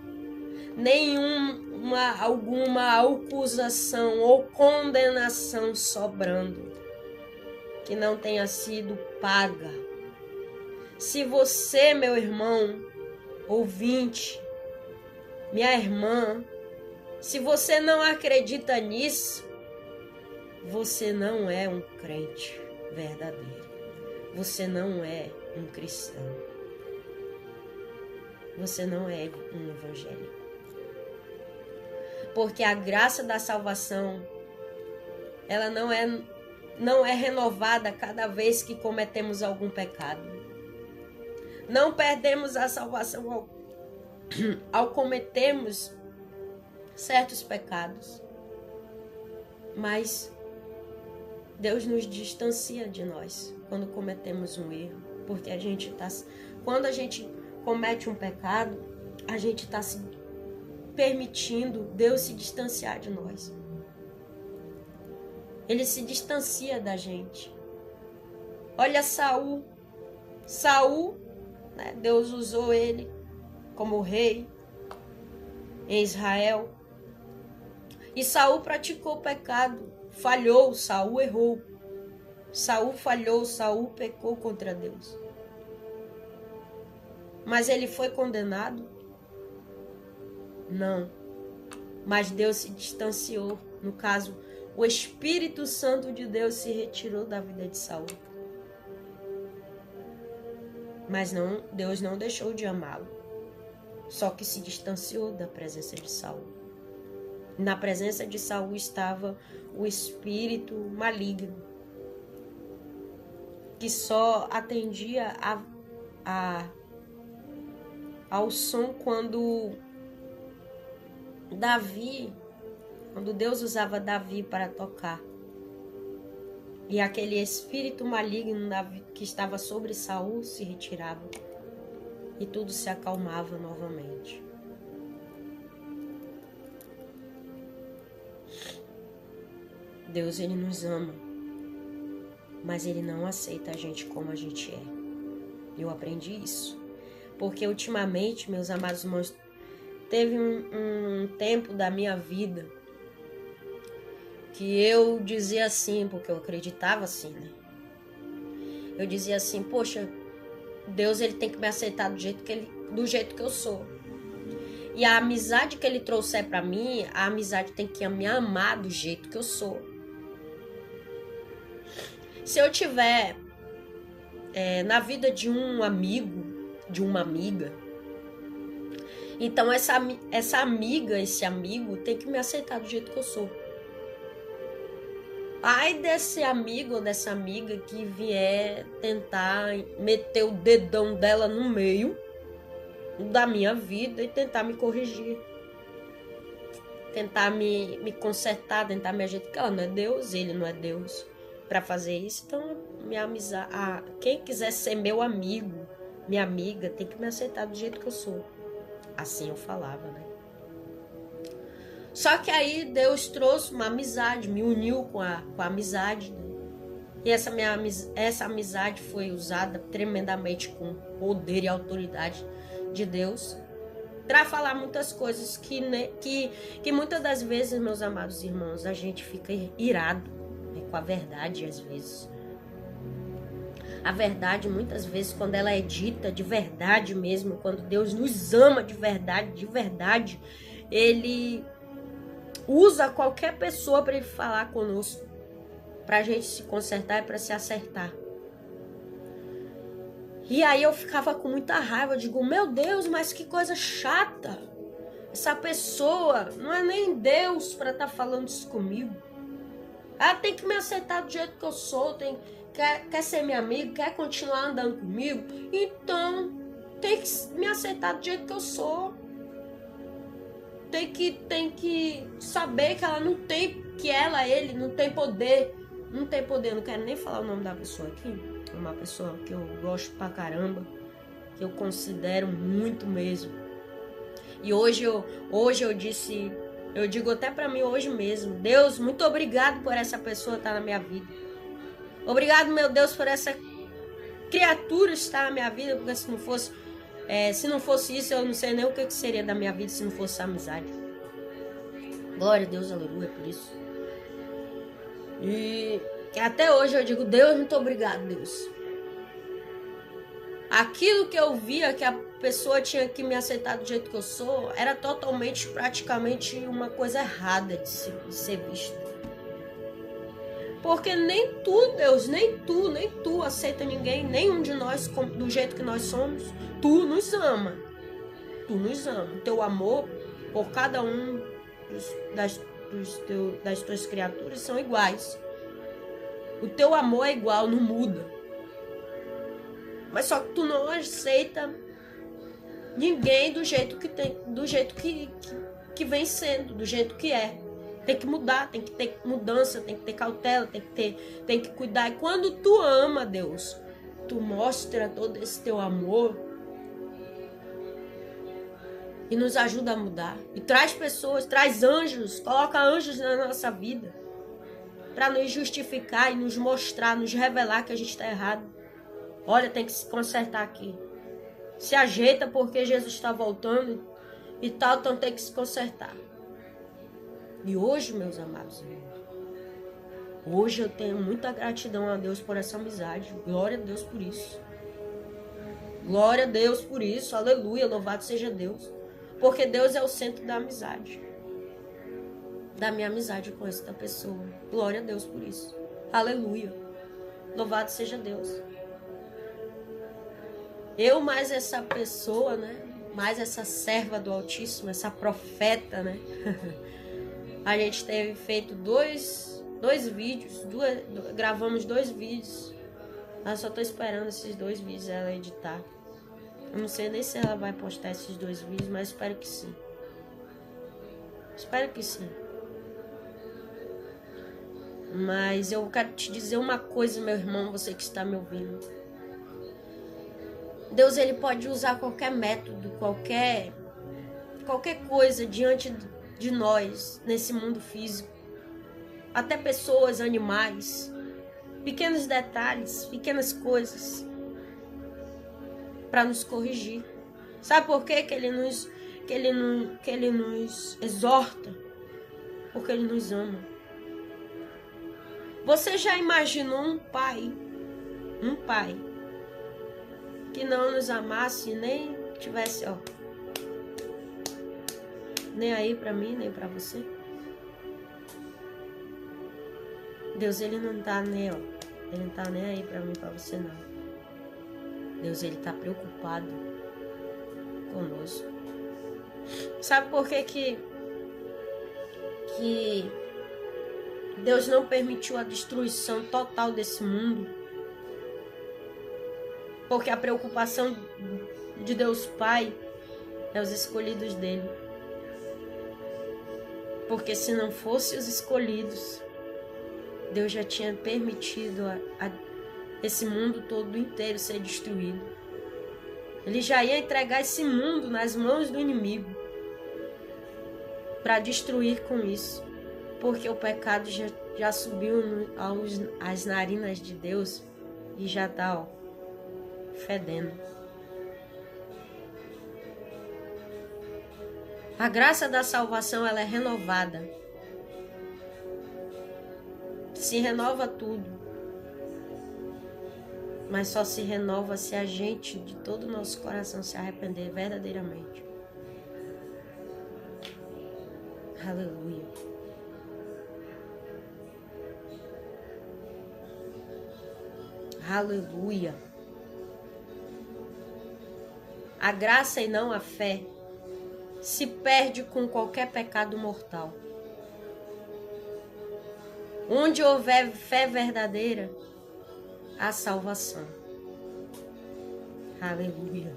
alguma acusação ou condenação sobrando que não tenha sido paga. Se você, meu irmão, ouvinte, minha irmã, se você não acredita nisso, você não é um crente verdadeiro. Você não é um cristão. Você não é um evangélico. Porque a graça da salvação, ela não é renovada cada vez que cometemos algum pecado. Não perdemos a salvação ao cometermos certos pecados. Mas Deus nos distancia de nós quando cometemos um erro. Porque quando a gente comete um pecado, a gente está se permitindo Deus se distanciar de nós. Ele se distancia da gente. Olha Saul. Saul, né, Deus usou ele como rei em Israel. E Saul praticou pecado. Falhou, Saul errou. Saul falhou, Saul pecou contra Deus. Mas ele foi condenado? Não. Mas Deus se distanciou. No caso, o Espírito Santo de Deus se retirou da vida de Saul. Mas Deus não deixou de amá-lo. só que se distanciou da presença de Saul. Na presença de Saul estava o espírito maligno, que só atendia ao som quando Deus usava Davi para tocar. E aquele espírito maligno que estava sobre Saul se retirava. E tudo se acalmava novamente. Deus, Ele nos ama. Mas Ele não aceita a gente como a gente é. Eu aprendi isso. Porque ultimamente, meus amados irmãos, teve um tempo da minha vida que eu dizia assim, porque eu acreditava assim, né? Eu dizia assim, poxa, Deus, Ele tem que me aceitar do jeito que eu sou. E a amizade que Ele trouxer pra mim, a amizade tem que me amar do jeito que eu sou. Se eu tiver na vida de um amigo, de uma amiga, então essa amiga, esse amigo tem que me aceitar do jeito que eu sou. Ai desse amigo ou dessa amiga que vier tentar meter o dedão dela no meio da minha vida e tentar me corrigir. Tentar me consertar, tentar me ajeitar. Ela não é Deus, Ele não é Deus para fazer isso. Então, minha amizade, quem quiser ser meu amigo, minha amiga, tem que me aceitar do jeito que eu sou. Assim eu falava, né? Só que aí Deus trouxe uma amizade, me uniu com a amizade. Né? E essa amizade foi usada tremendamente com poder e autoridade de Deus para falar muitas coisas que muitas das vezes, meus amados irmãos, a gente fica irado, né, com a verdade às vezes. A verdade, muitas vezes, quando ela é dita de verdade mesmo, quando Deus nos ama de verdade, Ele usa qualquer pessoa para Ele falar conosco, para a gente se consertar e para se acertar. E aí eu ficava com muita raiva, eu digo, meu Deus, mas que coisa chata. Essa pessoa não é nem Deus para estar falando isso comigo. Ela tem que me aceitar do jeito que eu sou, quer ser minha amiga, quer continuar andando comigo, então tem que me aceitar do jeito que eu sou. Tem que saber que ela não tem, ele não tem poder. Não tem poder, não quero nem falar o nome da pessoa aqui. É uma pessoa que eu gosto pra caramba, que eu considero muito mesmo. E hoje eu disse, eu digo até pra mim hoje mesmo, Deus, muito obrigado por essa pessoa estar na minha vida. Obrigado, meu Deus, por essa criatura estar na minha vida, porque se não fosse isso, eu não sei nem o que seria da minha vida se não fosse a amizade. Glória a Deus, aleluia, por isso. E até hoje eu digo, Deus, muito obrigado, Deus. Aquilo que eu via que a pessoa tinha que me aceitar do jeito que eu sou, era praticamente uma coisa errada de ser visto. Porque nem tu, Deus, nem tu aceita ninguém, nenhum de nós do jeito que nós somos. Tu nos ama. Tu nos ama. O teu amor por cada um das tuas criaturas são iguais. O teu amor é igual, não muda. Mas só que tu não aceita ninguém do jeito que vem sendo, do jeito que é. Tem que mudar, tem que ter mudança, tem que ter cautela, tem que cuidar. E quando tu ama, Deus, tu mostra todo esse teu amor e nos ajuda a mudar. E traz pessoas, traz anjos, coloca anjos na nossa vida para nos justificar e nos mostrar, nos revelar que a gente está errado. Olha, tem que se consertar aqui. Se ajeita porque Jesus está voltando e tal, então tem que se consertar. E hoje, meus amados irmãos, hoje eu tenho muita gratidão a Deus por essa amizade. Glória a Deus por isso. Glória a Deus por isso. Aleluia, louvado seja Deus. Porque Deus é o centro da amizade. Da minha amizade com essa pessoa. Glória a Deus por isso. Aleluia. Louvado seja Deus. Eu mais essa pessoa, né? mais essa serva do Altíssimo, essa profeta, né? A gente teve feito dois vídeos, gravamos 2 vídeos. Eu só tô esperando esses 2 vídeos ela editar. Eu não sei nem se ela vai postar esses 2 vídeos, mas espero que sim. Espero que sim. Mas eu quero te dizer uma coisa, meu irmão, você que está me ouvindo. Deus, ele pode usar qualquer método, qualquer coisa diante de nós, nesse mundo físico. Até pessoas, animais, pequenos detalhes, pequenas coisas, para nos corrigir. Sabe por quê? Que ele nos exorta? Porque ele nos ama. Você já imaginou um pai que não nos amasse, nem tivesse, nem aí pra mim, nem pra você? Deus, ele não tá nem, ele não tá nem aí pra mim, pra você não. Deus, ele tá preocupado conosco. Sabe por que Deus não permitiu a destruição total desse mundo? Porque a preocupação de Deus Pai é os escolhidos dele. Porque se não fossem os escolhidos, Deus já tinha permitido esse mundo todo inteiro ser destruído. Ele já ia entregar esse mundo nas mãos do inimigo para destruir com isso. Porque o pecado já subiu às narinas de Deus e já está fedendo. A graça da salvação, ela é renovada. Se renova tudo. Mas só se renova se a gente, de todo o nosso coração, se arrepender verdadeiramente. Aleluia. Aleluia. A graça e não a fé se perde com qualquer pecado mortal. Onde houver fé verdadeira, há salvação. Aleluia.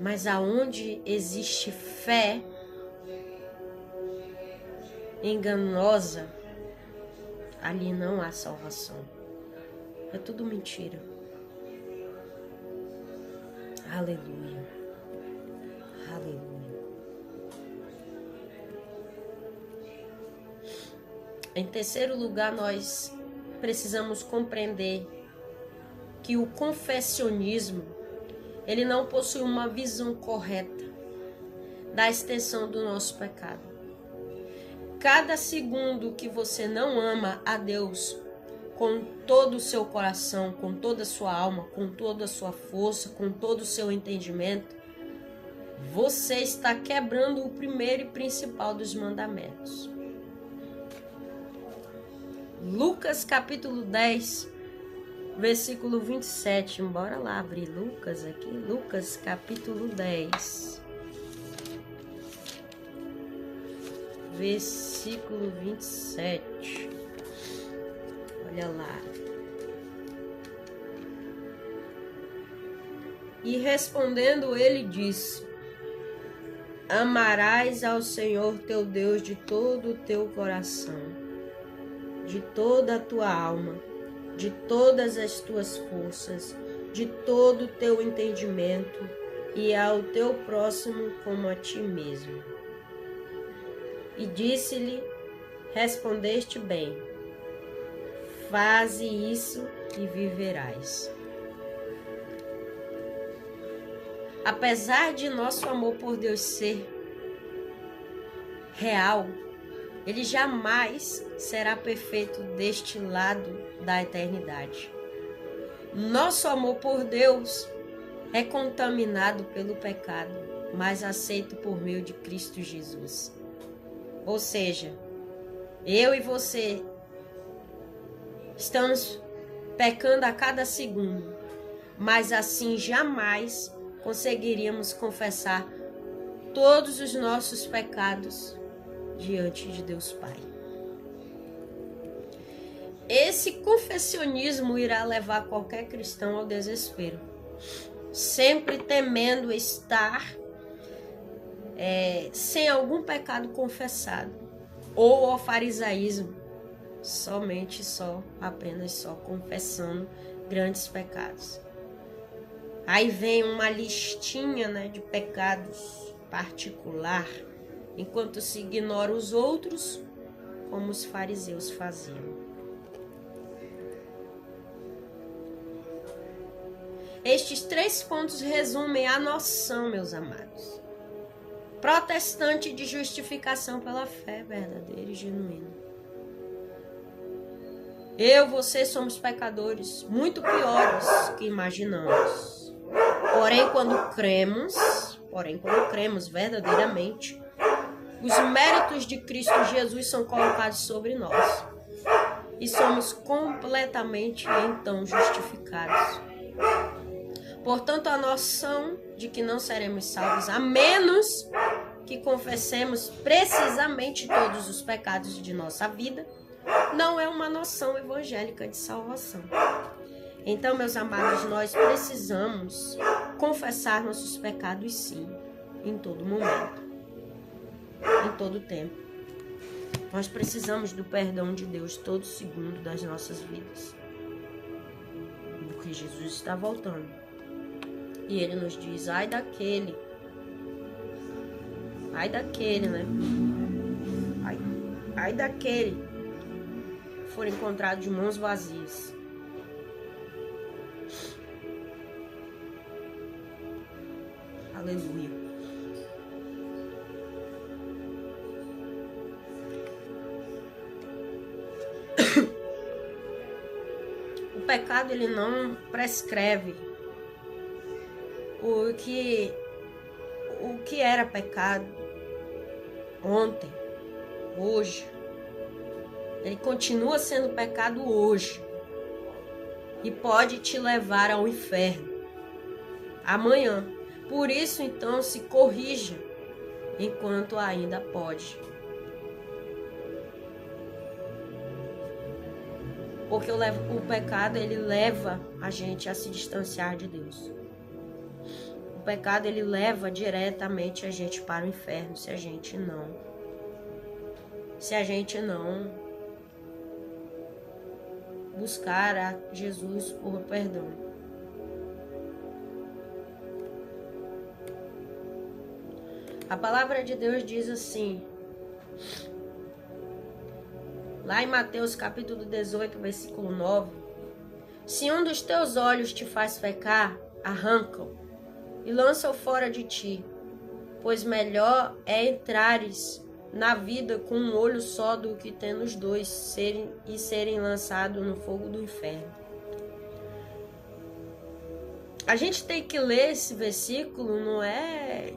Mas aonde existe fé enganosa, ali não há salvação. É tudo mentira. Aleluia. Aleluia. Em terceiro lugar, nós precisamos compreender que o confessionismo, ele não possui uma visão correta da extensão do nosso pecado. Cada segundo que você não ama a Deus com todo o seu coração, com toda a sua alma, com toda a sua força, com todo o seu entendimento, você está quebrando o primeiro e principal dos mandamentos. Lucas capítulo 10, versículo 27. Bora lá abrir Lucas aqui. Lucas capítulo 10. Versículo 27. Olha lá. E respondendo ele disse: amarás ao Senhor teu Deus de todo o teu coração, de toda a tua alma, de todas as tuas forças, de todo o teu entendimento, e ao teu próximo como a ti mesmo. E disse-lhe: respondeste bem, faze isso e viverás. Apesar de nosso amor por Deus ser real, ele jamais será perfeito deste lado da eternidade. Nosso amor por Deus é contaminado pelo pecado, mas aceito por meio de Cristo Jesus. Ou seja, eu e você estamos pecando a cada segundo, mas assim jamais conseguiríamos confessar todos os nossos pecados diante de Deus Pai. Esse confessionismo irá levar qualquer cristão ao desespero, sempre temendo estar sem algum pecado confessado, ou ao farisaísmo, apenas só confessando grandes pecados. Aí vem uma listinha, de pecados particular, enquanto se ignora os outros, como os fariseus faziam. Estes 3 pontos resumem a noção, meus amados, protestante de justificação pela fé verdadeira e genuína. Você somos pecadores muito piores que imaginamos. Porém, quando cremos verdadeiramente, os méritos de Cristo Jesus são colocados sobre nós e somos completamente então justificados. Portanto, a noção de que não seremos salvos a menos que confessemos precisamente todos os pecados de nossa vida não é uma noção evangélica de salvação. Então, meus amados, nós precisamos confessar nossos pecados sim, em todo momento, em todo tempo. Nós precisamos do perdão de Deus todo segundo das nossas vidas, porque Jesus está voltando. E ele nos diz, ai daquele, ai daquele que for encontrado de mãos vazias. Aleluia. O pecado, ele não prescreve o que era pecado ontem, hoje. Ele continua sendo pecado hoje e pode te levar ao inferno amanhã. Por isso, então, se corrija enquanto ainda pode. Porque o pecado, ele leva a gente a se distanciar de Deus. O pecado, ele leva diretamente a gente para o inferno se a gente não buscar a Jesus por perdão. A palavra de Deus diz assim, lá em Mateus capítulo 18, versículo 9, se um dos teus olhos te faz pecar, arranca-o e lança-o fora de ti, pois melhor é entrares na vida com um olho só do que tendo os dois serem lançados no fogo do inferno. A gente tem que ler esse versículo, não é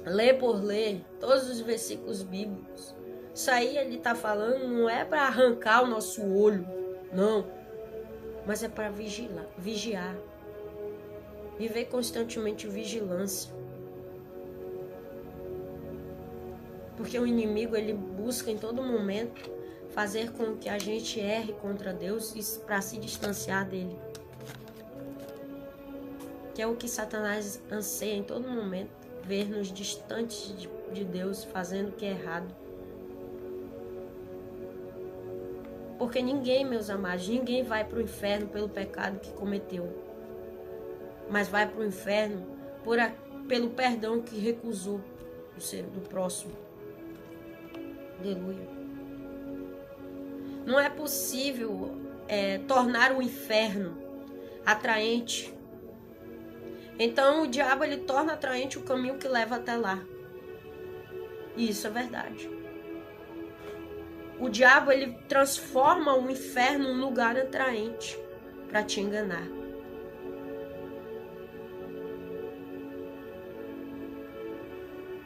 ler por ler, todos os versículos bíblicos. Isso aí ele está falando não é para arrancar o nosso olho, não, mas é para vigiar, viver constantemente vigilância. Porque o inimigo, ele busca em todo momento fazer com que a gente erre contra Deus para se distanciar dele. Que é o que Satanás anseia em todo momento, ver-nos distantes de Deus, fazendo o que é errado. Porque ninguém, meus amados, ninguém vai para o inferno pelo pecado que cometeu, mas vai para o inferno pelo perdão que recusou do próximo. Aleluia. Não é possível tornar o inferno atraente. Então o diabo, ele torna atraente o caminho que leva até lá. E isso é verdade. O diabo, ele transforma o inferno num lugar atraente para te enganar.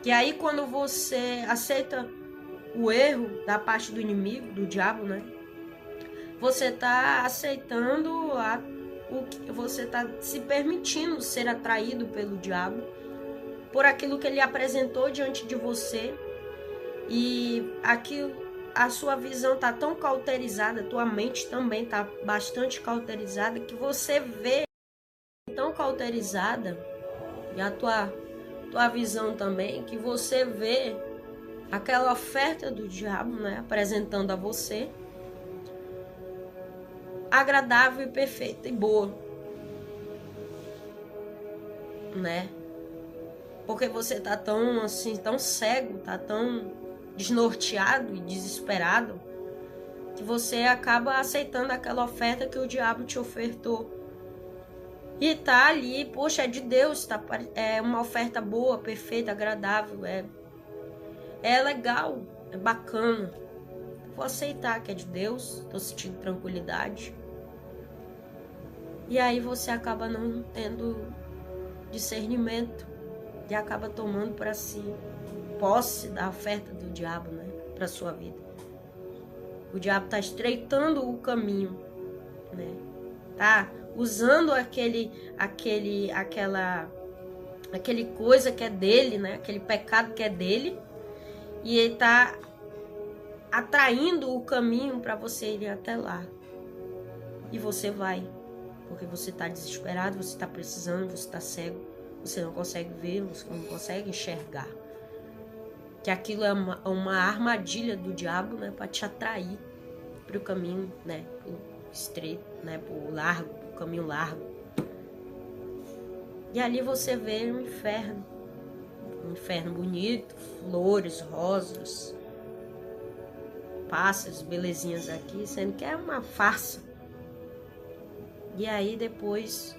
E aí, quando você aceita o erro da parte do inimigo, do diabo, você está aceitando você está se permitindo ser atraído pelo diabo, por aquilo que ele apresentou diante de você, e a sua visão está tão cauterizada, tua mente também está bastante cauterizada, que você vê tão cauterizada, e a tua visão também, que você vê aquela oferta do diabo, né, apresentando a você, agradável e perfeita e boa, né? Porque você tá tão assim, tão cego, tá tão desnorteado e desesperado, que você acaba aceitando aquela oferta que o diabo te ofertou. E tá ali, poxa, é de Deus, é uma oferta boa, perfeita, agradável, é legal, é bacana. Vou aceitar que é de Deus, tô sentindo tranquilidade. E aí você acaba não tendo discernimento e acaba tomando para si posse da oferta do diabo, né, para sua vida. O diabo tá estreitando o caminho, né? Tá usando aquele coisa que é dele, né? Aquele pecado que é dele, e ele tá atraindo o caminho para você ir até lá. E você vai, porque você tá desesperado, você tá precisando, você tá cego, você não consegue ver, você não consegue enxergar. Que aquilo é uma armadilha do diabo, né, para te atrair para o caminho, né, pro estreito, né, pro largo, pro caminho largo. E ali você vê um inferno bonito, flores, rosas, pássaros, belezinhas aqui, sendo que é uma farsa. E aí depois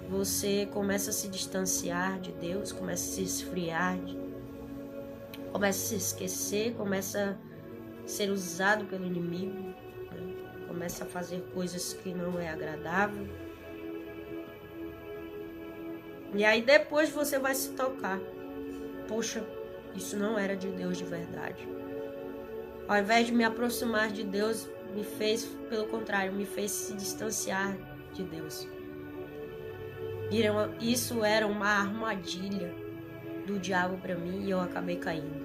você começa a se distanciar de Deus, começa a se esfriar, começa a se esquecer, começa a ser usado pelo inimigo, né? Começa a fazer coisas que não é agradável. E aí depois você vai se tocar. Poxa, isso não era de Deus de verdade. Ao invés de me aproximar de Deus, me fez, pelo contrário, me fez se distanciar de Deus. Isso era uma armadilha do diabo para mim e eu acabei caindo.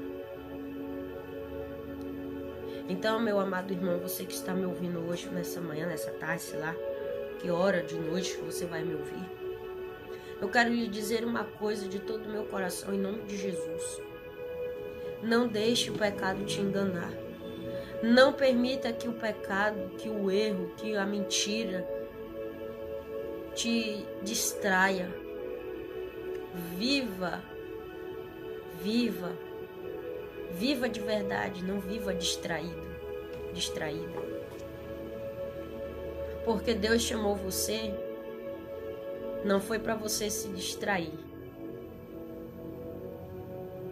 Então, meu amado irmão, você que está me ouvindo hoje, nessa manhã, nessa tarde, sei lá, que hora de noite você vai me ouvir, eu quero lhe dizer uma coisa de todo o meu coração, em nome de Jesus. Não deixe o pecado te enganar. Não permita que o pecado, que o erro, que a mentira te distraia. Viva de verdade, não viva distraída. Porque Deus chamou você, não foi para você se distrair.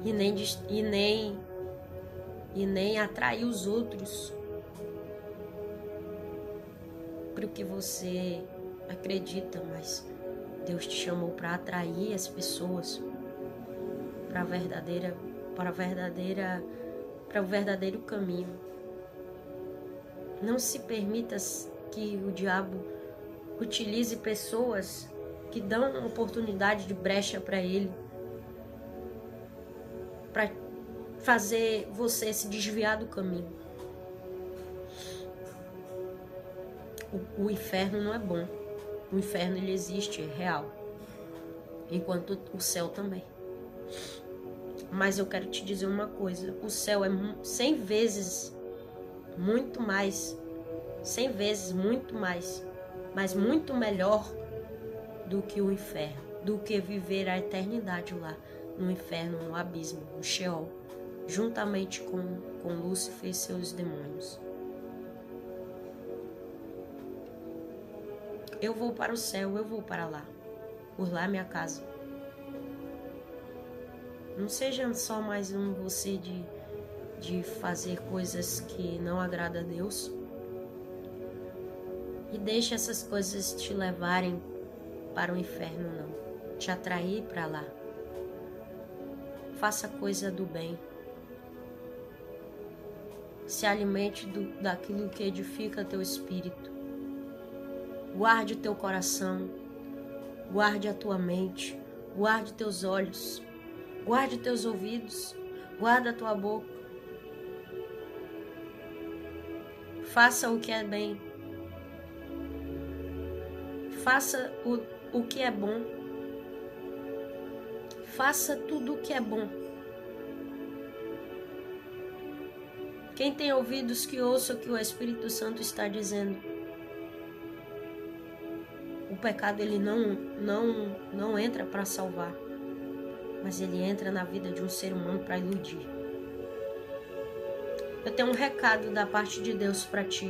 E nem atrair os outros para o que você acredita, mas Deus te chamou para atrair as pessoas para o verdadeiro caminho. Não se permita que o diabo utilize pessoas que dão oportunidade de brecha para ele, para fazer você se desviar do caminho. O inferno não é bom. O inferno, ele existe, é real. Enquanto o céu também. Mas eu quero te dizer uma coisa. O céu é 100 vezes muito mais. 100 vezes muito mais. Mas muito melhor do que o inferno. Do que viver a eternidade lá. No inferno, no abismo, no Sheol. Juntamente com Lúcifer e seus demônios. Eu vou para o céu, eu vou para lá. Por lá é minha casa. Não seja só mais você de fazer coisas que não agradam a Deus. E deixe essas coisas te levarem para o inferno, não. Te atrair para lá. Faça coisa do bem. Se alimente daquilo que edifica teu espírito. Guarde o teu coração, guarde a tua mente, guarde teus olhos, guarde teus ouvidos, guarda a tua boca. Faça o que é bem. Faça o que é bom. Faça tudo o que é bom. Quem tem ouvidos que ouça o que o Espírito Santo está dizendo. O pecado ele não entra para salvar, mas ele entra na vida de um ser humano para iludir. Eu tenho um recado da parte de Deus para te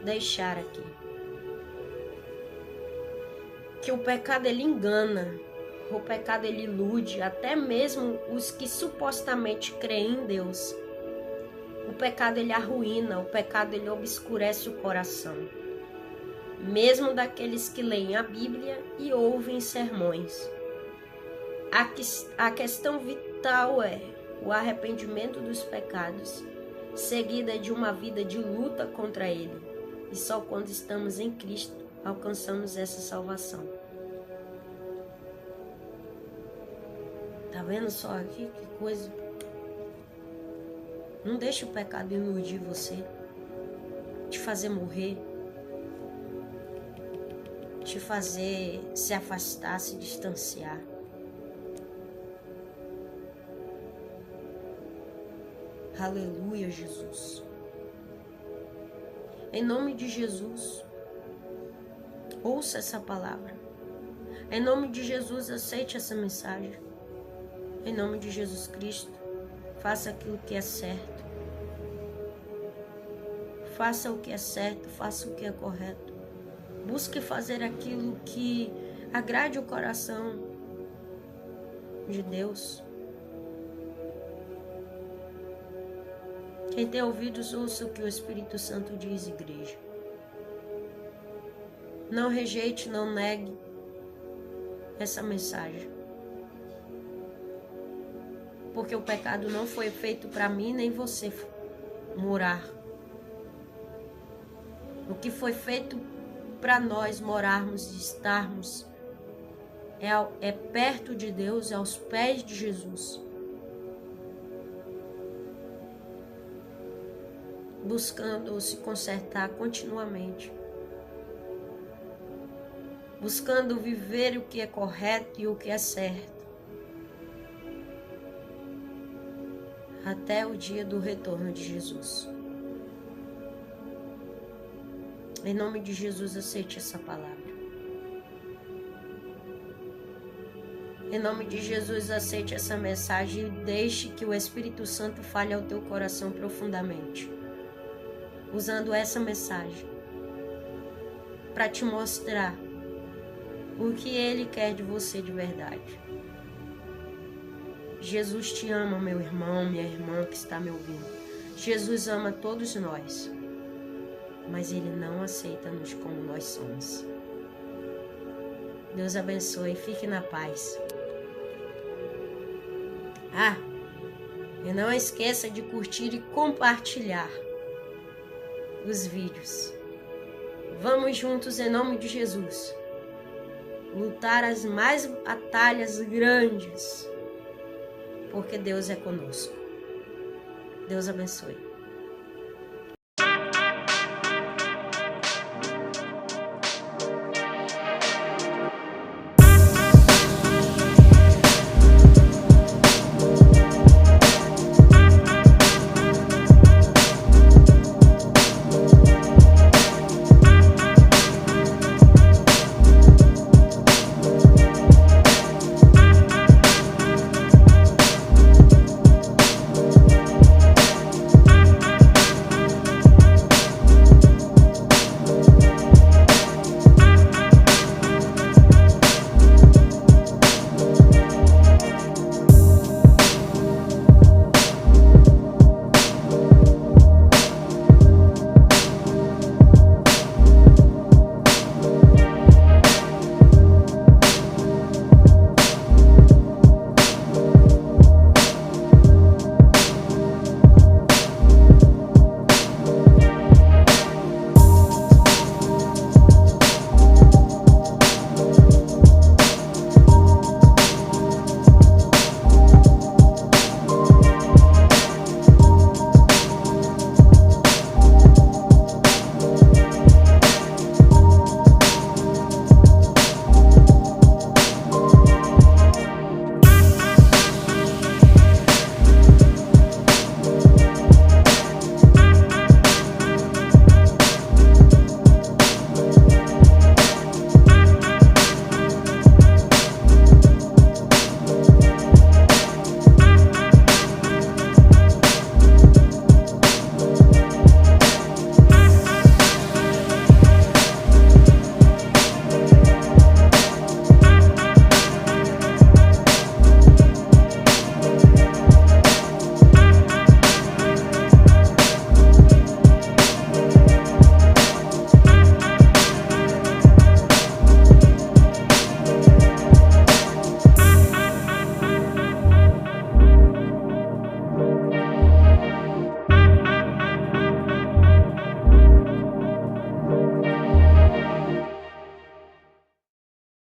deixar aqui. Que o pecado ele engana, o pecado ele ilude, até mesmo os que supostamente creem em Deus. O pecado ele arruína, o pecado ele obscurece o coração. Mesmo daqueles que leem a Bíblia e ouvem sermões. A questão vital é o arrependimento dos pecados, seguida de uma vida de luta contra ele. E só quando estamos em Cristo alcançamos essa salvação. Tá vendo só aqui que coisa? Não deixe o pecado iludir você, te fazer morrer, te fazer se afastar, se distanciar. Aleluia, Jesus. Em nome de Jesus, ouça essa palavra. Em nome de Jesus, aceite essa mensagem. Em nome de Jesus Cristo, faça aquilo que é certo. Faça o que é certo, faça o que é correto. Busque fazer aquilo que agrade o coração de Deus. Quem tem ouvidos, ouça o que o Espírito Santo diz, igreja. Não rejeite, não negue essa mensagem. Porque o pecado não foi feito para mim, nem você morar. O que foi feito para nós morarmos e estarmos é perto de Deus, é aos pés de Jesus. Buscando se consertar continuamente. Buscando viver o que é correto e o que é certo. Até o dia do retorno de Jesus. Em nome de Jesus, aceite essa palavra. Em nome de Jesus, aceite essa mensagem e deixe que o Espírito Santo fale ao teu coração profundamente. Usando essa mensagem para te mostrar o que Ele quer de você de verdade. Jesus te ama, meu irmão, minha irmã que está me ouvindo. Jesus ama todos nós, mas Ele não aceita-nos como nós somos. Deus abençoe, fique na paz. E não esqueça de curtir e compartilhar os vídeos. Vamos juntos em nome de Jesus. Lutar as mais batalhas grandes, porque Deus é conosco. Deus abençoe.